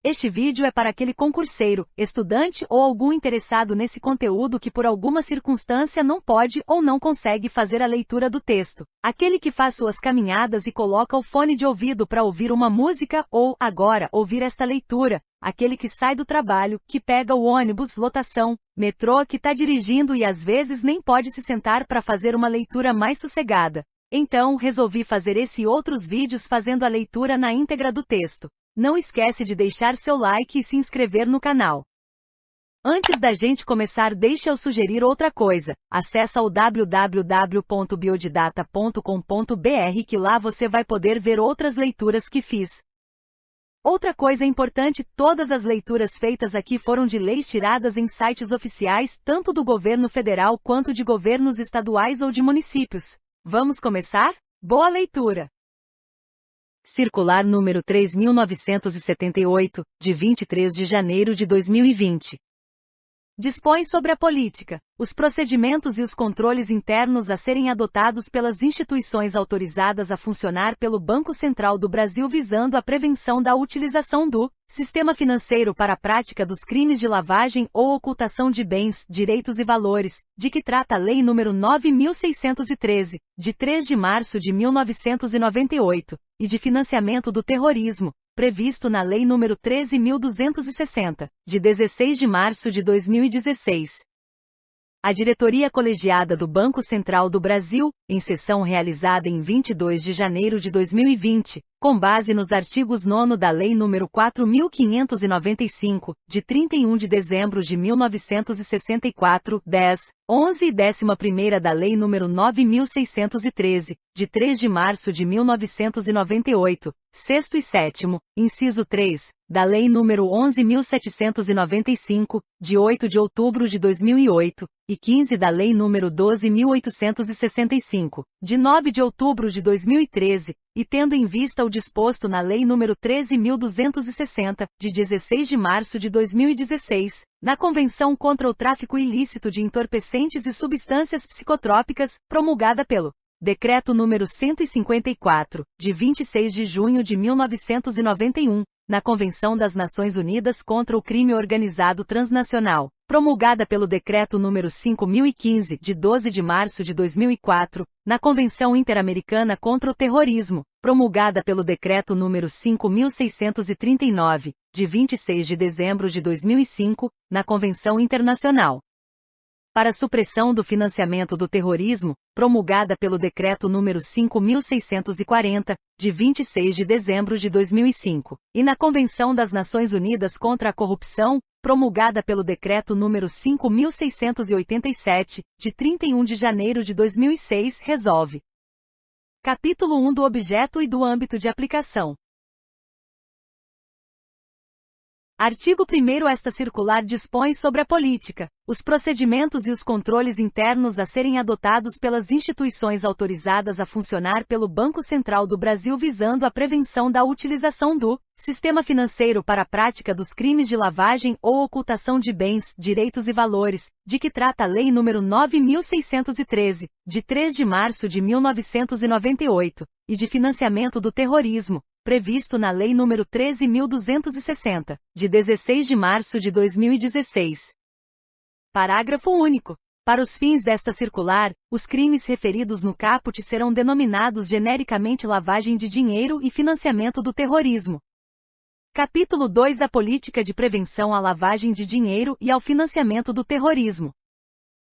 Este vídeo é para aquele concurseiro, estudante ou algum interessado nesse conteúdo que por alguma circunstância não pode ou não consegue fazer a leitura do texto. Aquele que faz suas caminhadas e coloca o fone de ouvido para ouvir uma música ou, agora, ouvir esta leitura. Aquele que sai do trabalho, que pega o ônibus, lotação, metrô, que está dirigindo e às vezes nem pode se sentar para fazer uma leitura mais sossegada. Então, resolvi fazer esse e outros vídeos fazendo a leitura na íntegra do texto. Não esquece de deixar seu like e se inscrever no canal. Antes da gente começar, deixa eu sugerir outra coisa. Acessa o www.biodidata.com.br que lá você vai poder ver outras leituras que fiz. Outra coisa importante, todas as leituras feitas aqui foram de leis tiradas em sites oficiais, tanto do governo federal quanto de governos estaduais ou de municípios. Vamos começar? Boa leitura! Circular número 3.978, de 23 de janeiro de 2020. Dispõe sobre a política, os procedimentos e os controles internos a serem adotados pelas instituições autorizadas a funcionar pelo Banco Central do Brasil visando a prevenção da utilização do sistema financeiro para a prática dos crimes de lavagem ou ocultação de bens, direitos e valores, de que trata a Lei nº 9.613, de 3 de março de 1998, e de financiamento do terrorismo, previsto na Lei nº 13.260, de 16 de março de 2016. A diretoria colegiada do Banco Central do Brasil, em sessão realizada em 22 de janeiro de 2020, com base nos artigos 9º da Lei nº 4.595, de 31 de dezembro de 1964, 10, 11 e 11ª da Lei nº 9.613, de 3 de março de 1998, 6º e 7º, inciso 3, da Lei nº 11.795, de 8 de outubro de 2008, e 15 da Lei nº 12.865, de 9 de outubro de 2013, e tendo em vista o disposto na Lei nº 13.260, de 16 de março de 2016, na Convenção contra o Tráfico Ilícito de Entorpecentes e Substâncias Psicotrópicas, promulgada pelo Decreto nº 154, de 26 de junho de 1991, na Convenção das Nações Unidas contra o Crime Organizado Transnacional, promulgada pelo Decreto nº 5.015, de 12 de março de 2004, na Convenção Interamericana contra o Terrorismo, promulgada pelo Decreto nº 5.639, de 26 de dezembro de 2005, na Convenção Internacional para a Supressão do Financiamento do Terrorismo, promulgada pelo Decreto nº 5.640, de 26 de dezembro de 2005, e na Convenção das Nações Unidas contra a Corrupção, promulgada pelo Decreto nº 5.687, de 31 de janeiro de 2006, resolve. Capítulo 1 do objeto e do âmbito de aplicação. Artigo 1º. Esta circular dispõe sobre a política, os procedimentos e os controles internos a serem adotados pelas instituições autorizadas a funcionar pelo Banco Central do Brasil visando a prevenção da utilização do sistema financeiro para a prática dos crimes de lavagem ou ocultação de bens, direitos e valores, de que trata a Lei nº 9.613, de 3 de março de 1998, e de financiamento do terrorismo, previsto na Lei nº 13.260, de 16 de março de 2016. Parágrafo único. Para os fins desta circular, os crimes referidos no caput serão denominados genericamente lavagem de dinheiro e financiamento do terrorismo. Capítulo 2 da Política de Prevenção à Lavagem de Dinheiro e ao Financiamento do Terrorismo.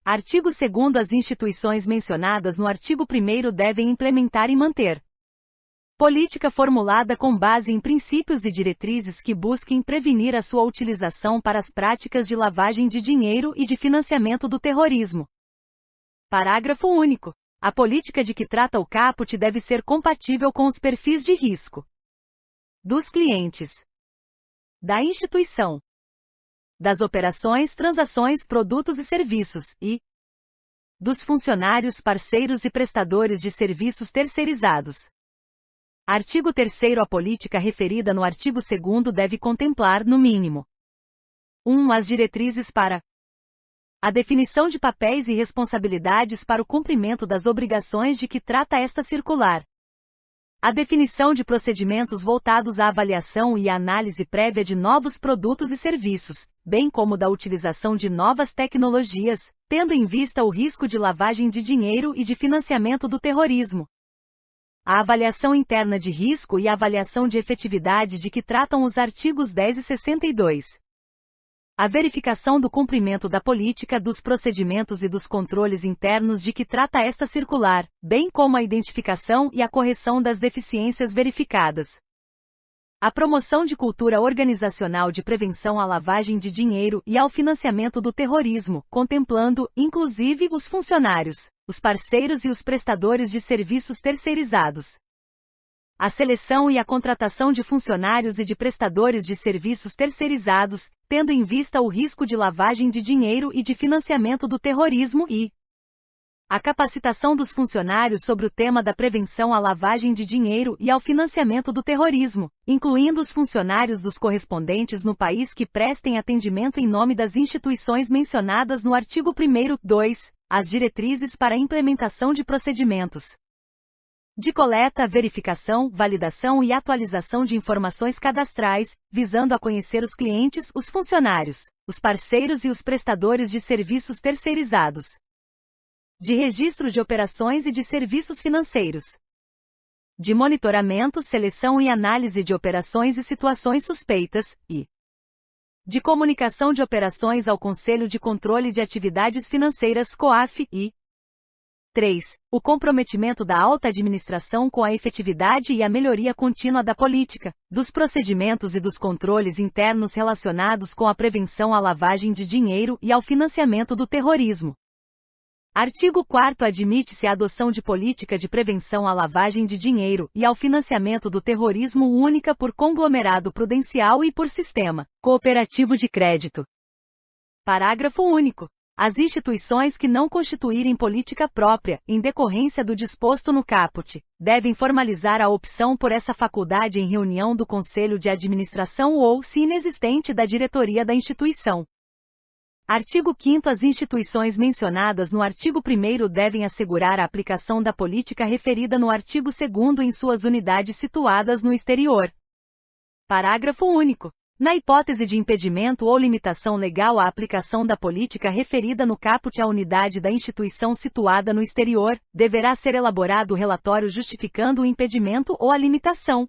Artigo 2º. As instituições mencionadas no artigo 1º devem implementar e manter política formulada com base em princípios e diretrizes que busquem prevenir a sua utilização para as práticas de lavagem de dinheiro e de financiamento do terrorismo. Parágrafo único. A política de que trata o caput deve ser compatível com os perfis de risco dos clientes, da instituição, das operações, transações, produtos e serviços, e dos funcionários, parceiros e prestadores de serviços terceirizados. Artigo 3º. A política referida no artigo 2º deve contemplar, no mínimo, 1. As diretrizes para a definição de papéis e responsabilidades para o cumprimento das obrigações de que trata esta circular. A definição de procedimentos voltados à avaliação e à análise prévia de novos produtos e serviços, bem como da utilização de novas tecnologias, tendo em vista o risco de lavagem de dinheiro e de financiamento do terrorismo. A avaliação interna de risco e a avaliação de efetividade de que tratam os artigos 10 e 62. A verificação do cumprimento da política, dos procedimentos e dos controles internos de que trata esta circular, bem como a identificação e a correção das deficiências verificadas. A promoção de cultura organizacional de prevenção à lavagem de dinheiro e ao financiamento do terrorismo, contemplando, inclusive, os funcionários, os parceiros e os prestadores de serviços terceirizados. A seleção e a contratação de funcionários e de prestadores de serviços terceirizados, tendo em vista o risco de lavagem de dinheiro e de financiamento do terrorismo e a capacitação dos funcionários sobre o tema da prevenção à lavagem de dinheiro e ao financiamento do terrorismo, incluindo os funcionários dos correspondentes no país que prestem atendimento em nome das instituições mencionadas no artigo 1º, 2, as diretrizes para a implementação de procedimentos de coleta, verificação, validação e atualização de informações cadastrais, visando a conhecer os clientes, os funcionários, os parceiros e os prestadores de serviços terceirizados. De registro de operações e de serviços financeiros. De monitoramento, seleção e análise de operações e situações suspeitas, e de comunicação de operações ao Conselho de Controle de Atividades Financeiras COAF e 3. O comprometimento da alta administração com a efetividade e a melhoria contínua da política, dos procedimentos e dos controles internos relacionados com a prevenção à lavagem de dinheiro e ao financiamento do terrorismo. Artigo 4º. Admite-se a adoção de política de prevenção à lavagem de dinheiro e ao financiamento do terrorismo única por conglomerado prudencial e por sistema cooperativo de crédito. Parágrafo único. As instituições que não constituírem política própria, em decorrência do disposto no caput, devem formalizar a opção por essa faculdade em reunião do Conselho de Administração ou, se inexistente, da diretoria da instituição. Artigo 5º. As instituições mencionadas no artigo 1º devem assegurar a aplicação da política referida no artigo 2º em suas unidades situadas no exterior. Parágrafo único. Na hipótese de impedimento ou limitação legal à aplicação da política referida no caput à unidade da instituição situada no exterior, deverá ser elaborado o relatório justificando o impedimento ou a limitação.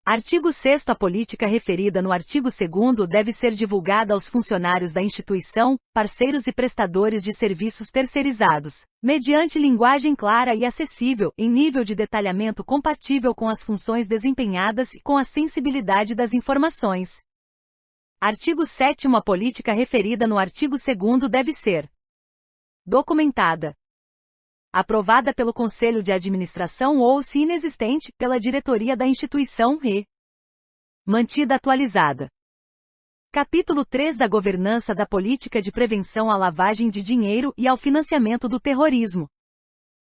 Artigo 6º. A política referida no artigo 2º deve ser divulgada aos funcionários da instituição, parceiros e prestadores de serviços terceirizados, mediante linguagem clara e acessível, em nível de detalhamento compatível com as funções desempenhadas e com a sensibilidade das informações. Artigo 7º. A política referida no artigo 2º deve ser documentada, aprovada pelo Conselho de Administração ou, se inexistente, pela diretoria da instituição e mantida atualizada. Capítulo 3 da Governança da Política de Prevenção à Lavagem de Dinheiro e ao Financiamento do Terrorismo.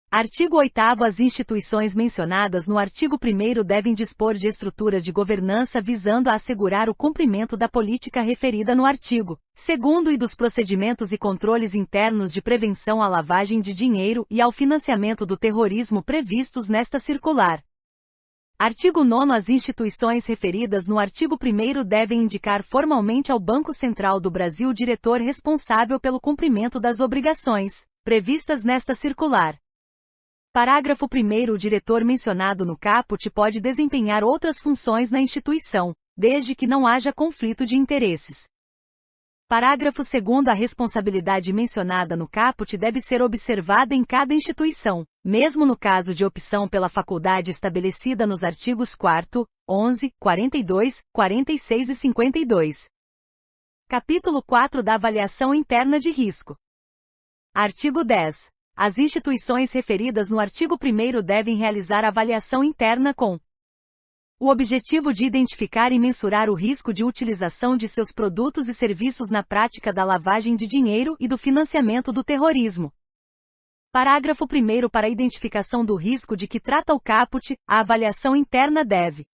Artigo 8º. As instituições mencionadas no artigo 1º devem dispor de estrutura de governança visando a assegurar o cumprimento da política referida no artigo 2º e dos procedimentos e controles internos de prevenção à lavagem de dinheiro e ao financiamento do terrorismo previstos nesta circular. Artigo 9º. As instituições referidas no artigo 1º devem indicar formalmente ao Banco Central do Brasil o diretor responsável pelo cumprimento das obrigações previstas nesta circular. Parágrafo 1º. O diretor mencionado no caput pode desempenhar outras funções na instituição, desde que não haja conflito de interesses. Parágrafo 2º. A responsabilidade mencionada no caput deve ser observada em cada instituição, mesmo no caso de opção pela faculdade estabelecida nos artigos 4º, 11, 42, 46 e 52. Capítulo 4 da Avaliação Interna de Risco. Artigo 10. As instituições referidas no artigo 1º devem realizar avaliação interna com o objetivo de identificar e mensurar o risco de utilização de seus produtos e serviços na prática da lavagem de dinheiro e do financiamento do terrorismo. Parágrafo 1º. Para a identificação do risco de que trata o caput, a avaliação interna deve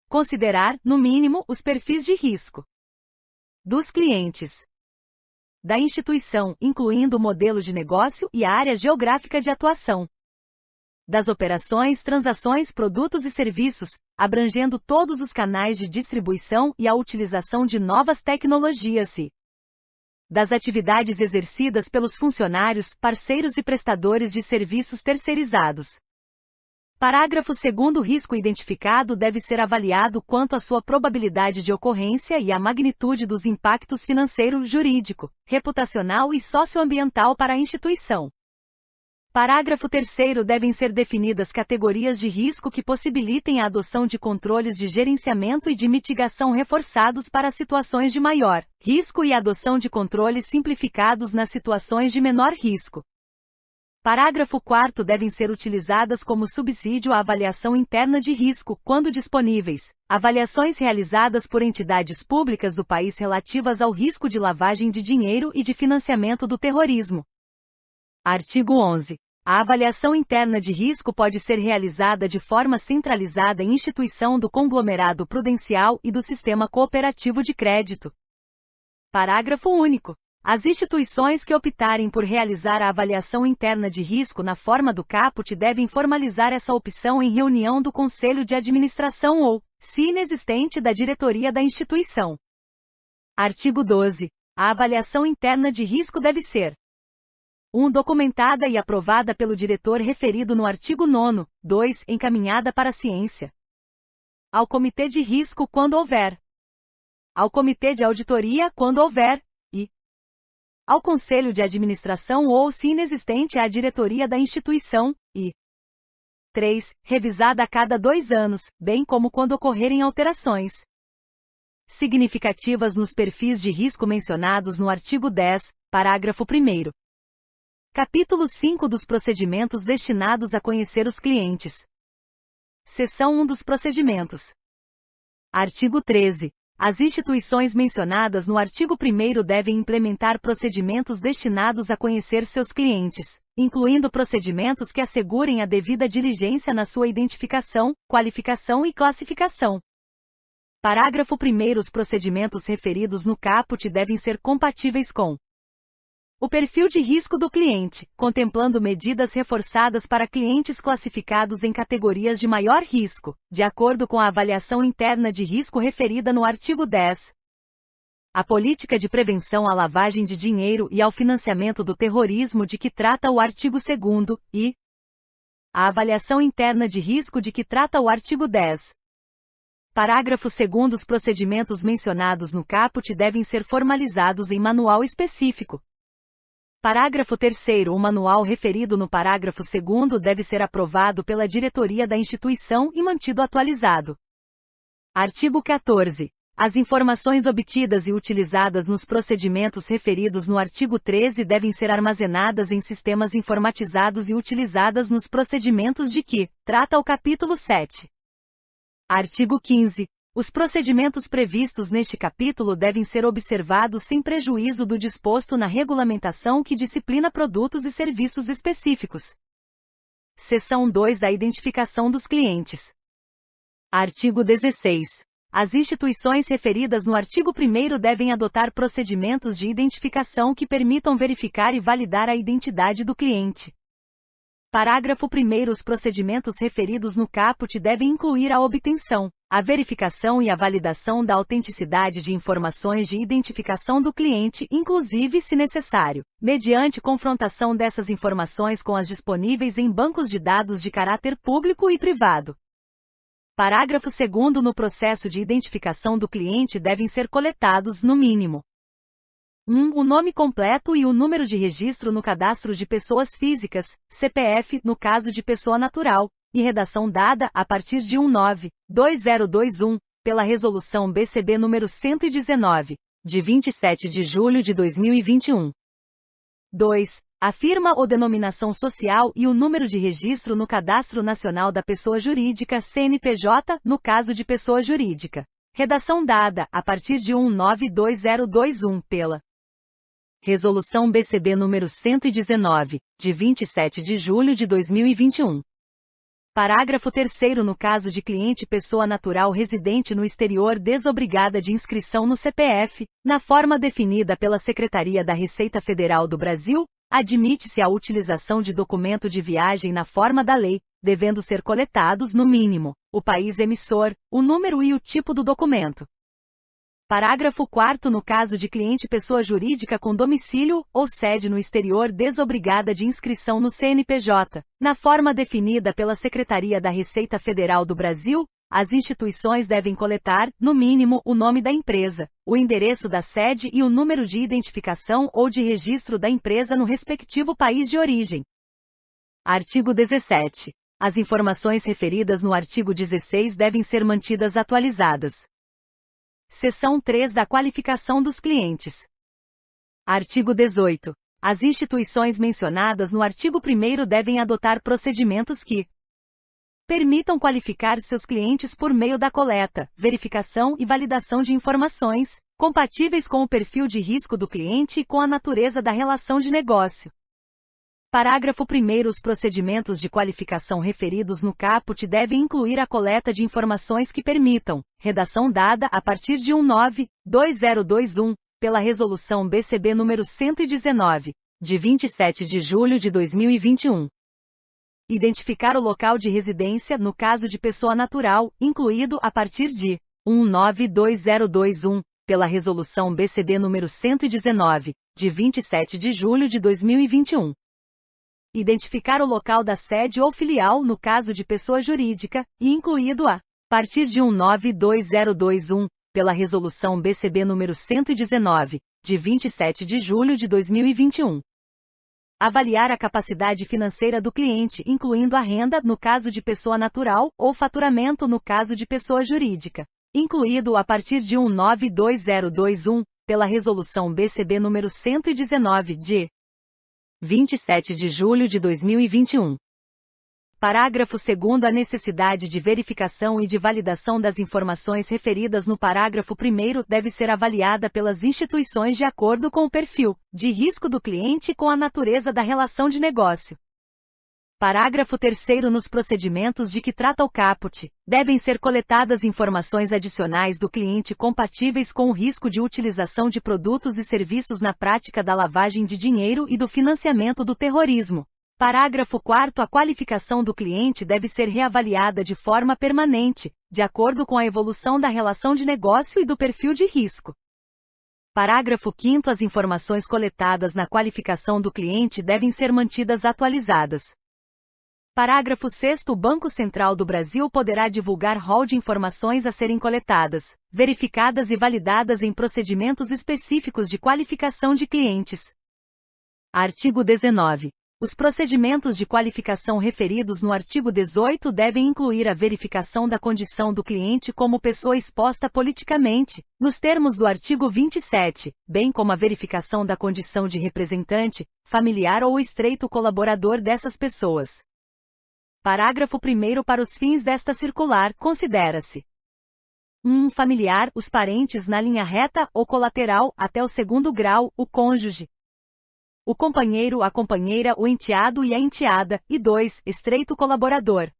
considerar, no mínimo, os perfis de risco dos clientes da instituição, incluindo o modelo de negócio e a área geográfica de atuação. das operações, transações, produtos e serviços, abrangendo todos os canais de distribuição e a utilização de novas tecnologias e das atividades exercidas pelos funcionários, parceiros e prestadores de serviços terceirizados. Parágrafo 2º. O risco identificado deve ser avaliado quanto à sua probabilidade de ocorrência e à magnitude dos impactos financeiro, jurídico, reputacional e socioambiental para a instituição. Parágrafo 3º. Devem ser definidas categorias de risco que possibilitem a adoção de controles de gerenciamento e de mitigação reforçados para situações de maior risco e a adoção de controles simplificados nas situações de menor risco. Parágrafo 4º. Devem ser utilizadas como subsídio à avaliação interna de risco, quando disponíveis, avaliações realizadas por entidades públicas do país relativas ao risco de lavagem de dinheiro e de financiamento do terrorismo. Artigo 11. A avaliação interna de risco pode ser realizada de forma centralizada em instituição do conglomerado prudencial e do sistema cooperativo de crédito. Parágrafo único. As instituições que optarem por realizar a avaliação interna de risco na forma do caput devem formalizar essa opção em reunião do Conselho de Administração ou, se inexistente, da diretoria da instituição. Artigo 12. A avaliação interna de risco deve ser documentada e aprovada pelo diretor referido no artigo 9º, 2, encaminhada para a ciência. Ao Comitê de Risco quando houver. Ao Comitê de Auditoria quando houver, e ao Conselho de Administração ou, se inexistente, à diretoria da instituição, e 3. Revisada a cada 2 anos, bem como quando ocorrerem alterações significativas nos perfis de risco mencionados no artigo 10, parágrafo 1º. Capítulo 5 dos procedimentos destinados a conhecer os clientes. Seção 1 dos procedimentos. Artigo 13. As instituições mencionadas no artigo 1º devem implementar procedimentos destinados a conhecer seus clientes, incluindo procedimentos que assegurem a devida diligência na sua identificação, qualificação e classificação. Parágrafo 1º. Os procedimentos referidos no caput devem ser compatíveis com o perfil de risco do cliente, contemplando medidas reforçadas para clientes classificados em categorias de maior risco, de acordo com a avaliação interna de risco referida no artigo 10. A política de prevenção à lavagem de dinheiro e ao financiamento do terrorismo de que trata o artigo 2º, e a avaliação interna de risco de que trata o artigo 10. Parágrafo 2º. Os procedimentos mencionados no caput devem ser formalizados em manual específico. Parágrafo 3º. O manual referido no parágrafo 2º deve ser aprovado pela diretoria da instituição e mantido atualizado. Artigo 14. As informações obtidas e utilizadas nos procedimentos referidos no artigo 13 devem ser armazenadas em sistemas informatizados e utilizadas nos procedimentos de que trata o capítulo 7. Artigo 15. Os procedimentos previstos neste capítulo devem ser observados sem prejuízo do disposto na regulamentação que disciplina produtos e serviços específicos. Seção 2 da identificação dos clientes. Artigo 16. As instituições referidas no artigo 1º devem adotar procedimentos de identificação que permitam verificar e validar a identidade do cliente. Parágrafo 1º. Os procedimentos referidos no caput devem incluir a obtenção, a verificação e a validação da autenticidade de informações de identificação do cliente, inclusive se necessário, mediante confrontação dessas informações com as disponíveis em bancos de dados de caráter público e privado. Parágrafo 2º. No processo de identificação do cliente devem ser coletados, no mínimo, o nome completo e o número de registro no cadastro de pessoas físicas, CPF, no caso de pessoa natural, e redação dada, a partir de 19/2021, pela Resolução BCB nº 119, de 27 de julho de 2021. 2. A firma ou denominação social e o número de registro no Cadastro Nacional da Pessoa Jurídica, CNPJ, no caso de pessoa jurídica. Redação dada, a partir de 19/2021, pela Resolução BCB nº 119, de 27 de julho de 2021. Parágrafo 3º. No caso de cliente pessoa natural residente no exterior desobrigada de inscrição no CPF, na forma definida pela Secretaria da Receita Federal do Brasil, admite-se a utilização de documento de viagem na forma da lei, devendo ser coletados, no mínimo, o país emissor, o número e o tipo do documento. Parágrafo 4º. No caso de cliente pessoa jurídica com domicílio ou sede no exterior desobrigada de inscrição no CNPJ, na forma definida pela Secretaria da Receita Federal do Brasil, as instituições devem coletar, no mínimo, o nome da empresa, o endereço da sede e o número de identificação ou de registro da empresa no respectivo país de origem. Artigo 17. As informações referidas no artigo 16 devem ser mantidas atualizadas. Seção 3 da qualificação dos clientes. Artigo 18. As instituições mencionadas no artigo 1º devem adotar procedimentos que permitam qualificar seus clientes por meio da coleta, verificação e validação de informações, compatíveis com o perfil de risco do cliente e com a natureza da relação de negócio. Parágrafo 1º. Os procedimentos de qualificação referidos no caput devem incluir a coleta de informações que permitam redação dada a partir de 19/2021, pela Resolução BCB nº 119, de 27 de julho de 2021. Identificar o local de residência no caso de pessoa natural, incluído a partir de 19/2021, pela Resolução BCB nº 119, de 27 de julho de 2021. Identificar o local da sede ou filial no caso de pessoa jurídica, e incluído a partir de 19/2021, pela Resolução BCB nº 119, de 27 de julho de 2021. Avaliar a capacidade financeira do cliente, incluindo a renda no caso de pessoa natural, ou faturamento no caso de pessoa jurídica, incluído a partir de 19/2021, pela Resolução BCB nº 119, de 27 de julho de 2021. Parágrafo 2º. A necessidade de verificação e de validação das informações referidas no parágrafo 1º deve ser avaliada pelas instituições de acordo com o perfil de risco do cliente e com a natureza da relação de negócio. Parágrafo 3º. Nos procedimentos de que trata o caput, devem ser coletadas informações adicionais do cliente compatíveis com o risco de utilização de produtos e serviços na prática da lavagem de dinheiro e do financiamento do terrorismo. Parágrafo 4º. A qualificação do cliente deve ser reavaliada de forma permanente, de acordo com a evolução da relação de negócio e do perfil de risco. Parágrafo 5º. As informações coletadas na qualificação do cliente devem ser mantidas atualizadas. Parágrafo 6º. O Banco Central do Brasil poderá divulgar rol de informações a serem coletadas, verificadas e validadas em procedimentos específicos de qualificação de clientes. Artigo 19. Os procedimentos de qualificação referidos no artigo 18 devem incluir a verificação da condição do cliente como pessoa exposta politicamente, nos termos do artigo 27, bem como a verificação da condição de representante, familiar ou estreito colaborador dessas pessoas. Parágrafo 1º. Para os fins desta circular, considera-se familiar, os parentes na linha reta ou colateral, até o 2º grau, o cônjuge, o companheiro, a companheira, o enteado e a enteada, e 2, estreito colaborador.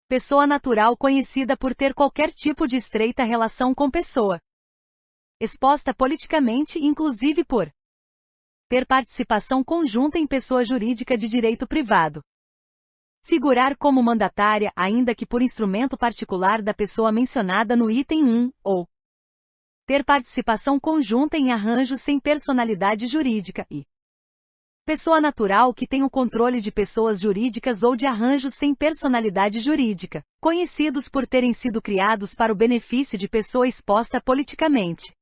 Pessoa natural conhecida por ter qualquer tipo de estreita relação com pessoa exposta politicamente, inclusive por ter participação conjunta em pessoa jurídica de direito privado. Figurar como mandatária, ainda que por instrumento particular da pessoa mencionada no item 1, ou ter participação conjunta em arranjos sem personalidade jurídica e pessoa natural que tem o controle de pessoas jurídicas ou de arranjos sem personalidade jurídica, conhecidos por terem sido criados para o benefício de pessoa exposta politicamente.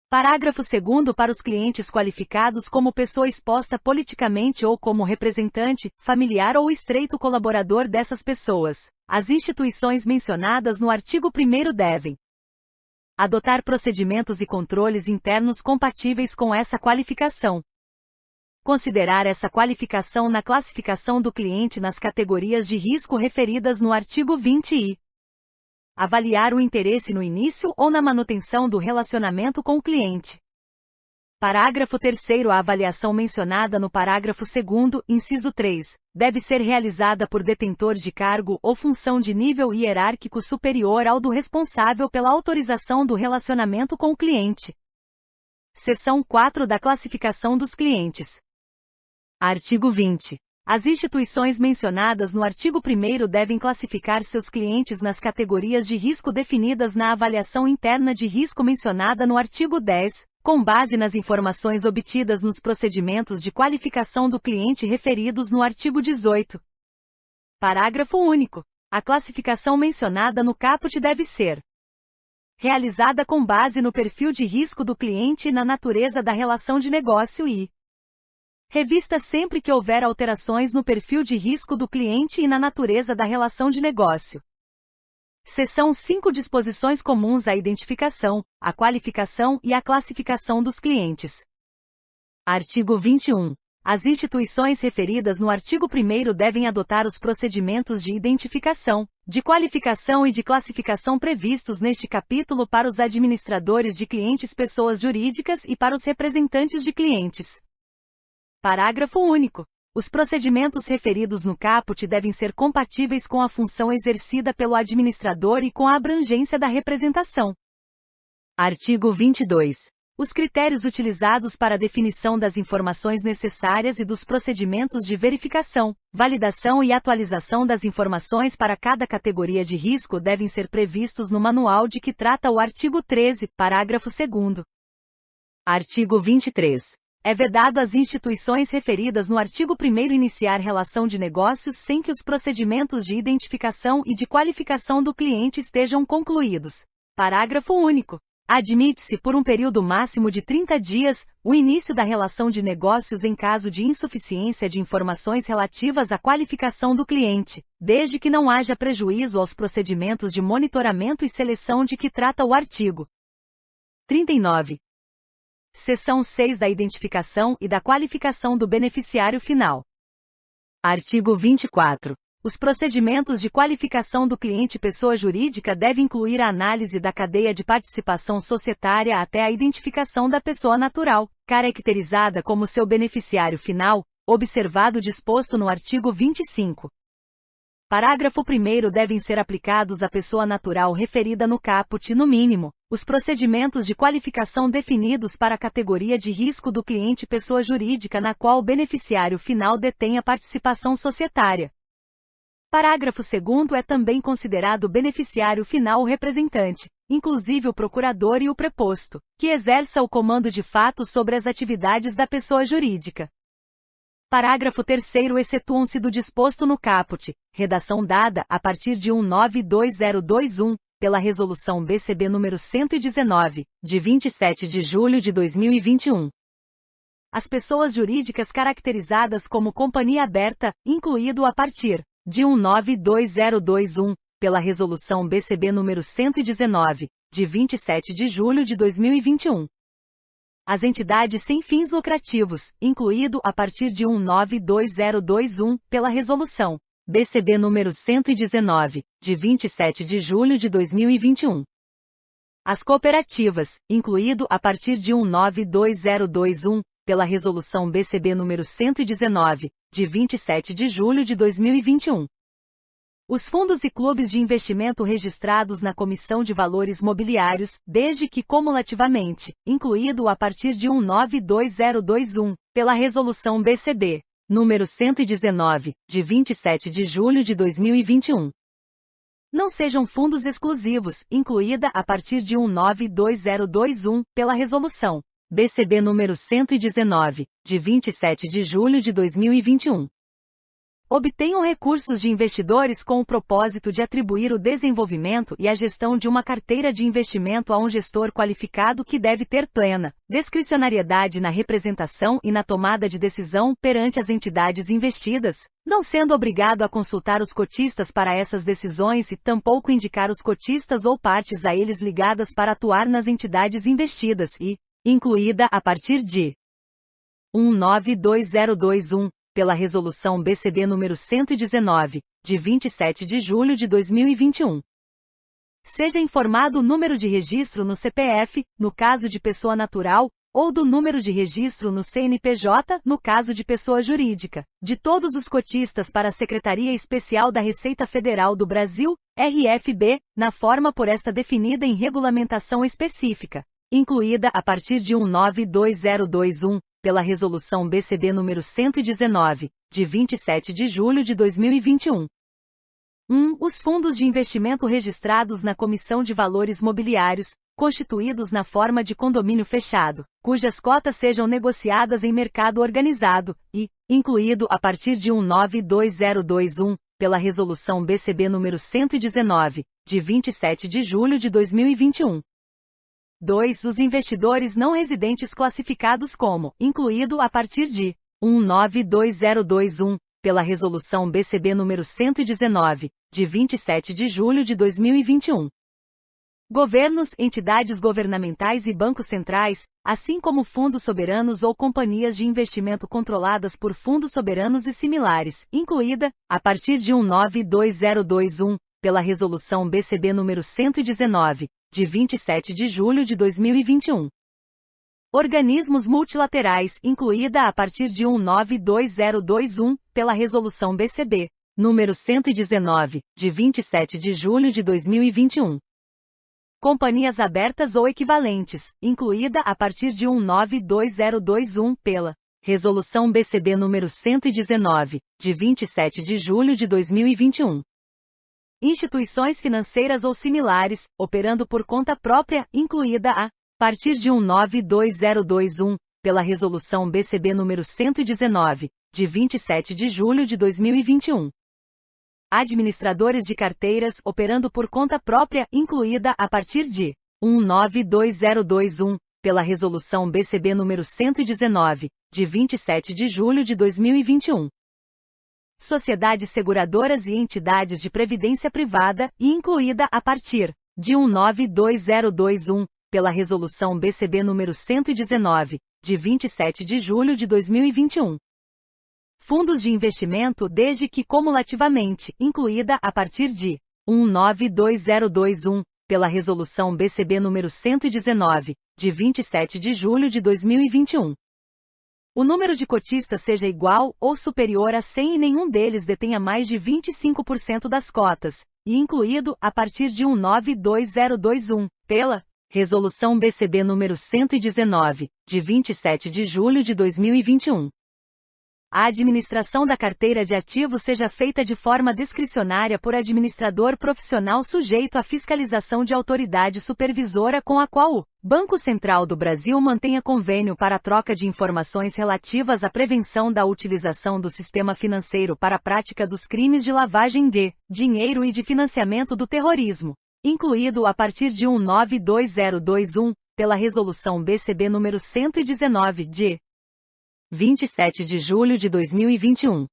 Parágrafo 2º. Para os clientes qualificados como pessoa exposta politicamente ou como representante, familiar ou estreito colaborador dessas pessoas, as instituições mencionadas no artigo 1º devem adotar procedimentos e controles internos compatíveis com essa qualificação. Considerar essa qualificação na classificação do cliente nas categorias de risco referidas no artigo 20 e avaliar o interesse no início ou na manutenção do relacionamento com o cliente. Parágrafo 3º. A avaliação mencionada no parágrafo 2º, inciso 3, deve ser realizada por detentor de cargo ou função de nível hierárquico superior ao do responsável pela autorização do relacionamento com o cliente. Seção 4 da classificação dos clientes. Artigo 20. As instituições mencionadas no artigo 1º devem classificar seus clientes nas categorias de risco definidas na avaliação interna de risco mencionada no artigo 10, com base nas informações obtidas nos procedimentos de qualificação do cliente referidos no artigo 18. Parágrafo único. A classificação mencionada no caput deve ser realizada com base no perfil de risco do cliente e na natureza da relação de negócio e revista sempre que houver alterações no perfil de risco do cliente e na natureza da relação de negócio. Seção 5. Disposições comuns à identificação, à qualificação e à classificação dos clientes. Artigo 21. As instituições referidas no artigo 1º devem adotar os procedimentos de identificação, de qualificação e de classificação previstos neste capítulo para os administradores de clientes pessoas jurídicas e para os representantes de clientes. Parágrafo único. Os procedimentos referidos no caput devem ser compatíveis com a função exercida pelo administrador e com a abrangência da representação. Artigo 22. Os critérios utilizados para a definição das informações necessárias e dos procedimentos de verificação, validação e atualização das informações para cada categoria de risco devem ser previstos no manual de que trata o artigo 13, parágrafo 2º. Artigo 23. É vedado às instituições referidas no artigo 1º iniciar relação de negócios sem que os procedimentos de identificação e de qualificação do cliente estejam concluídos. Parágrafo único. Admite-se por um período máximo de 30 dias, o início da relação de negócios em caso de insuficiência de informações relativas à qualificação do cliente, desde que não haja prejuízo aos procedimentos de monitoramento e seleção de que trata o artigo 39. Seção 6 da identificação e da qualificação do beneficiário final. Artigo 24. Os procedimentos de qualificação do cliente pessoa jurídica devem incluir a análise da cadeia de participação societária até a identificação da pessoa natural, caracterizada como seu beneficiário final, observado o disposto no artigo 25. Parágrafo 1º devem ser aplicados à pessoa natural referida no caput no mínimo, os procedimentos de qualificação definidos para a categoria de risco do cliente pessoa jurídica na qual o beneficiário final detém a participação societária. Parágrafo 2º é também considerado beneficiário final o representante, inclusive o procurador e o preposto, que exerça o comando de fato sobre as atividades da pessoa jurídica. Parágrafo 3º excetuam-se do disposto no caput, redação dada a partir de 192021, pela Resolução BCB nº 119, de 27 de julho de 2021. As pessoas jurídicas caracterizadas como companhia aberta, incluído a partir de 192021, pela Resolução BCB nº 119, de 27 de julho de 2021. As entidades sem fins lucrativos, incluído a partir de 192021, pela Resolução BCB nº 119, de 27 de julho de 2021. As cooperativas, incluído a partir de 192021, pela Resolução BCB nº 119, de 27 de julho de 2021. Os fundos e clubes de investimento registrados na Comissão de Valores Mobiliários, desde que cumulativamente, incluído a partir de 192021, pela Resolução BCB, número 119, de 27 de julho de 2021. Não sejam fundos exclusivos, incluída a partir de 192021, pela Resolução BCB número 119, de 27 de julho de 2021. Obtenham recursos de investidores com o propósito de atribuir o desenvolvimento e a gestão de uma carteira de investimento a um gestor qualificado que deve ter plena discricionariedade na representação e na tomada de decisão perante as entidades investidas, não sendo obrigado a consultar os cotistas para essas decisões e tampouco indicar os cotistas ou partes a eles ligadas para atuar nas entidades investidas e, incluída a partir de 192021, pela Resolução BCB nº 119, de 27 de julho de 2021. Seja informado o número de registro no CPF, no caso de pessoa natural, ou do número de registro no CNPJ, no caso de pessoa jurídica, de todos os cotistas para a Secretaria Especial da Receita Federal do Brasil, RFB, na forma por esta definida em regulamentação específica, incluída a partir de 192021, pela Resolução BCB nº 119, de 27 de julho de 2021. 1. Os fundos de investimento registrados na Comissão de Valores Mobiliários, constituídos na forma de condomínio fechado, cujas cotas sejam negociadas em mercado organizado, e, incluído a partir de 192021, pela Resolução BCB nº 119, de 27 de julho de 2021. 2. Os investidores não residentes classificados como, incluído a partir de 192021, pela Resolução BCB nº 119, de 27 de julho de 2021. Governos, entidades governamentais e bancos centrais, assim como fundos soberanos ou companhias de investimento controladas por fundos soberanos e similares, incluída, a partir de 192021, pela Resolução BCB nº 119, de 27 de julho de 2021. Organismos multilaterais, incluída a partir de 192021, pela Resolução BCB, número 119, de 27 de julho de 2021. Companhias abertas ou equivalentes, incluída a partir de 192021, pela Resolução BCB número 119, de 27 de julho de 2021. Instituições financeiras ou similares, operando por conta própria, incluída a partir de 192021, pela Resolução BCB número 119, de 27 de julho de 2021. Administradores de carteiras, operando por conta própria, incluída a partir de 192021, pela Resolução BCB número 119, de 27 de julho de 2021. Sociedades seguradoras e entidades de previdência privada, e incluída a partir de 192021, pela Resolução BCB número 119, de 27 de julho de 2021. Fundos de investimento desde que cumulativamente, incluída a partir de 192021, pela Resolução BCB número 119, de 27 de julho de 2021. O número de cotistas seja igual ou superior a 100 e nenhum deles detenha mais de 25% das cotas, e incluído a partir de 192021, pela Resolução BCB número 119, de 27 de julho de 2021. A administração da carteira de ativos seja feita de forma discricionária por administrador profissional sujeito à fiscalização de autoridade supervisora com a qual o Banco Central do Brasil mantenha convênio para a troca de informações relativas à prevenção da utilização do sistema financeiro para a prática dos crimes de lavagem de dinheiro e de financiamento do terrorismo, incluído a partir de 192021, pela Resolução BCB número 119 de 27 de julho de 2021.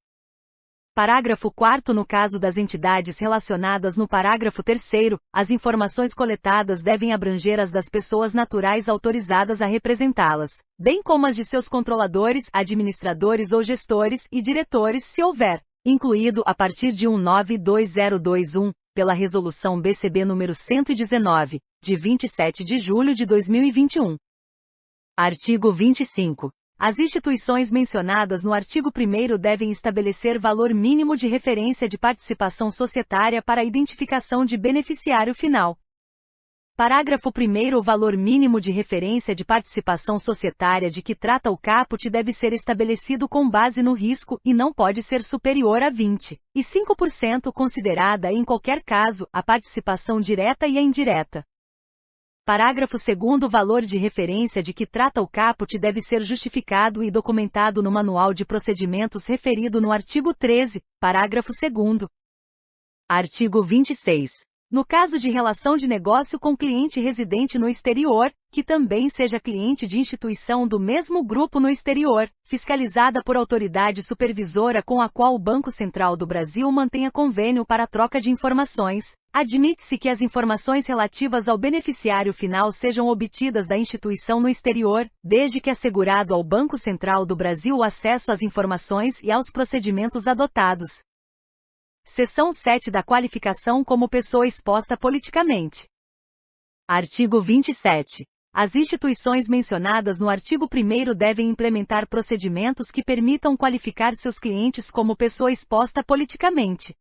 Parágrafo 4º. No caso das entidades relacionadas no parágrafo 3º, as informações coletadas devem abranger as das pessoas naturais autorizadas a representá-las, bem como as de seus controladores, administradores ou gestores e diretores se houver, incluído a partir de 192021, pela Resolução BCB número 119, de 27 de julho de 2021. Artigo 25. As instituições mencionadas no artigo 1º devem estabelecer valor mínimo de referência de participação societária para a identificação de beneficiário final. Parágrafo 1º. O valor mínimo de referência de participação societária de que trata o caput deve ser estabelecido com base no risco e não pode ser superior a 25%, considerada em qualquer caso a participação direta e a indireta. Parágrafo 2º. O valor de referência de que trata o caput deve ser justificado e documentado no Manual de Procedimentos referido no artigo 13, parágrafo 2º. Artigo 26. No caso de relação de negócio com cliente residente no exterior, que também seja cliente de instituição do mesmo grupo no exterior, fiscalizada por autoridade supervisora com a qual o Banco Central do Brasil mantenha convênio para a troca de informações, admite-se que as informações relativas ao beneficiário final sejam obtidas da instituição no exterior, desde que assegurado ao Banco Central do Brasil o acesso às informações e aos procedimentos adotados. Seção 7 da qualificação como pessoa exposta politicamente. Artigo 27. As instituições mencionadas no artigo 1º devem implementar procedimentos que permitam qualificar seus clientes como pessoa exposta politicamente.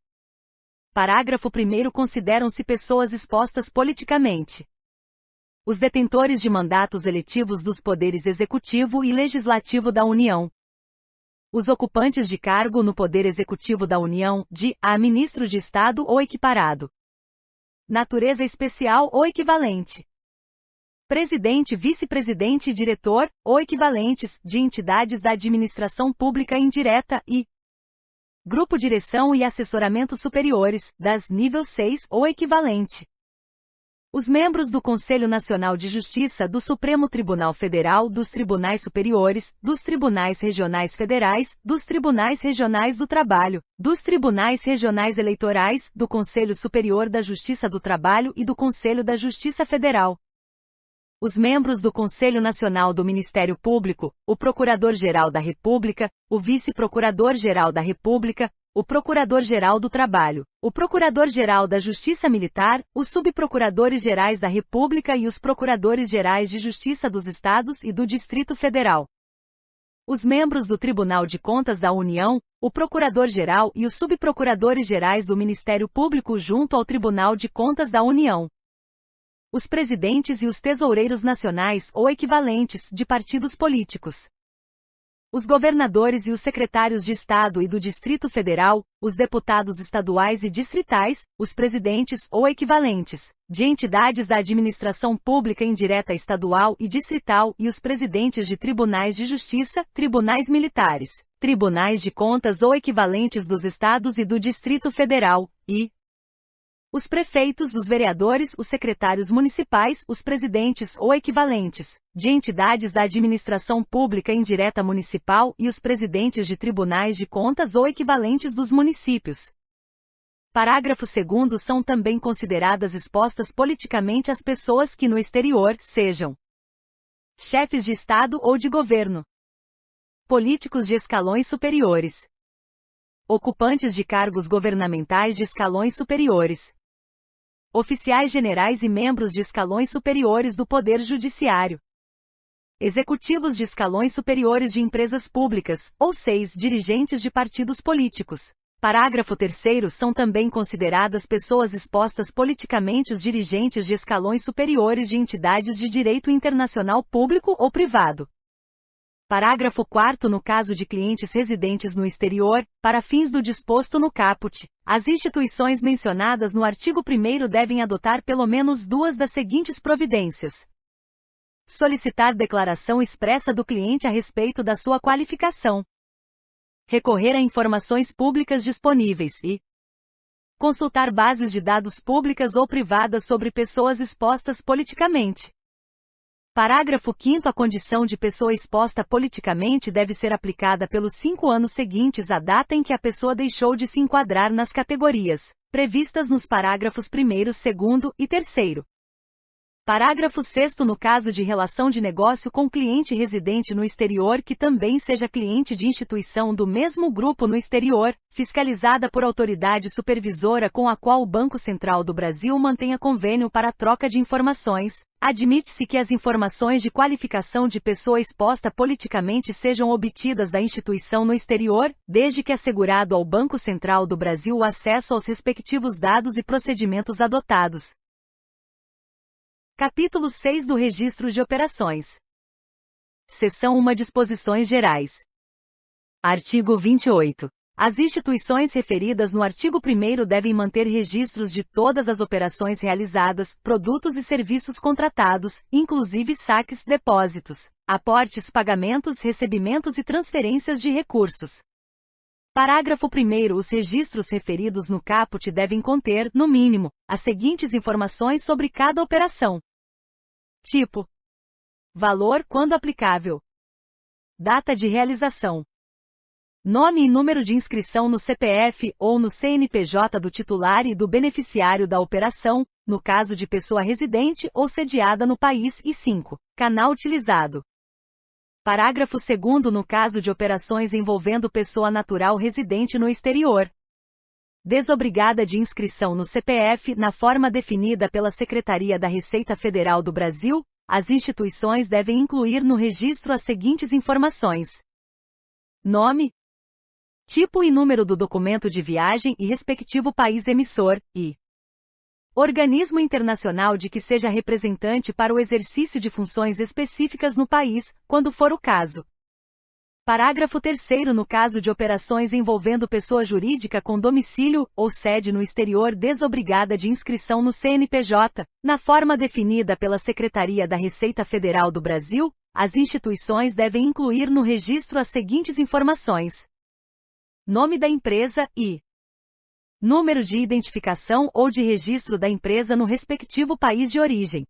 Parágrafo 1º. Consideram-se pessoas expostas politicamente Os detentores de mandatos eletivos dos poderes executivo e legislativo da União. Os ocupantes de cargo no Poder Executivo da União, de a ministro de Estado ou equiparado. Natureza especial ou equivalente. Presidente, vice-presidente e diretor, ou equivalentes, de entidades da administração pública indireta e Grupo Direção e Assessoramento Superiores, das nível 6 ou equivalente. Os membros do Conselho Nacional de Justiça do Supremo Tribunal Federal, dos Tribunais Superiores, dos Tribunais Regionais Federais, dos Tribunais Regionais do Trabalho, dos Tribunais Regionais Eleitorais, do Conselho Superior da Justiça do Trabalho e do Conselho da Justiça Federal. Os membros do Conselho Nacional do Ministério Público, o Procurador-Geral da República, o Vice-Procurador-Geral da República, o Procurador-Geral do Trabalho, o Procurador-Geral da Justiça Militar, os Subprocuradores-Gerais da República e os Procuradores-Gerais de Justiça dos Estados e do Distrito Federal. Os membros do Tribunal de Contas da União, o Procurador-Geral e os Subprocuradores-Gerais do Ministério Público junto ao Tribunal de Contas da União. Os presidentes e os tesoureiros nacionais ou equivalentes de partidos políticos. Os governadores e os secretários de Estado e do Distrito Federal, os deputados estaduais e distritais, os presidentes ou equivalentes de entidades da administração pública indireta estadual e distrital e os presidentes de tribunais de justiça, tribunais militares, tribunais de contas ou equivalentes dos estados e do Distrito Federal, e os prefeitos, os vereadores, os secretários municipais, os presidentes ou equivalentes de entidades da administração pública indireta municipal e os presidentes de tribunais de contas ou equivalentes dos municípios. Parágrafo 2º são também consideradas expostas politicamente as pessoas que no exterior sejam chefes de Estado ou de governo, políticos de escalões superiores, ocupantes de cargos governamentais de escalões superiores, oficiais generais e membros de escalões superiores do Poder Judiciário, executivos de escalões superiores de empresas públicas, ou 6 dirigentes de partidos políticos. Parágrafo 3º são também consideradas pessoas expostas politicamente os dirigentes de escalões superiores de entidades de direito internacional público ou privado. Parágrafo 4º no caso de clientes residentes no exterior, para fins do disposto no caput, as instituições mencionadas no artigo 1º devem adotar pelo menos 2 das seguintes providências. Solicitar declaração expressa do cliente a respeito da sua qualificação. Recorrer a informações públicas disponíveis e consultar bases de dados públicas ou privadas sobre pessoas expostas politicamente. Parágrafo 5º a condição de pessoa exposta politicamente deve ser aplicada pelos 5 anos seguintes à data em que a pessoa deixou de se enquadrar nas categorias previstas nos parágrafos 1º, 2º e 3º. Parágrafo 6º no caso de relação de negócio com cliente residente no exterior que também seja cliente de instituição do mesmo grupo no exterior, fiscalizada por autoridade supervisora com a qual o Banco Central do Brasil mantenha convênio para a troca de informações, admite-se que as informações de qualificação de pessoa exposta politicamente sejam obtidas da instituição no exterior, desde que assegurado ao Banco Central do Brasil o acesso aos respectivos dados e procedimentos adotados. Capítulo 6 do Registro de Operações. Seção 1 Disposições Gerais. Artigo 28. As instituições referidas no artigo 1º devem manter registros de todas as operações realizadas, produtos e serviços contratados, inclusive saques, depósitos, aportes, pagamentos, recebimentos e transferências de recursos. Parágrafo 1º. Os registros referidos no caput devem conter, no mínimo, as seguintes informações sobre cada operação. Tipo. Valor, quando aplicável. Data de realização. Nome e número de inscrição no CPF ou no CNPJ do titular e do beneficiário da operação, no caso de pessoa residente ou sediada no país e 5. Canal utilizado. Parágrafo 2º no caso de operações envolvendo pessoa natural residente no exterior. Desobrigada de inscrição no CPF na forma definida pela Secretaria da Receita Federal do Brasil, as instituições devem incluir no registro as seguintes informações: nome, tipo e número do documento de viagem e respectivo país emissor, e Organismo internacional de que seja representante para o exercício de funções específicas no país, quando for o caso. Parágrafo 3º. No caso de operações envolvendo pessoa jurídica com domicílio ou sede no exterior desobrigada de inscrição no CNPJ, na forma definida pela Secretaria da Receita Federal do Brasil, as instituições devem incluir no registro as seguintes informações: nome da empresa e número de identificação ou de registro da empresa no respectivo país de origem.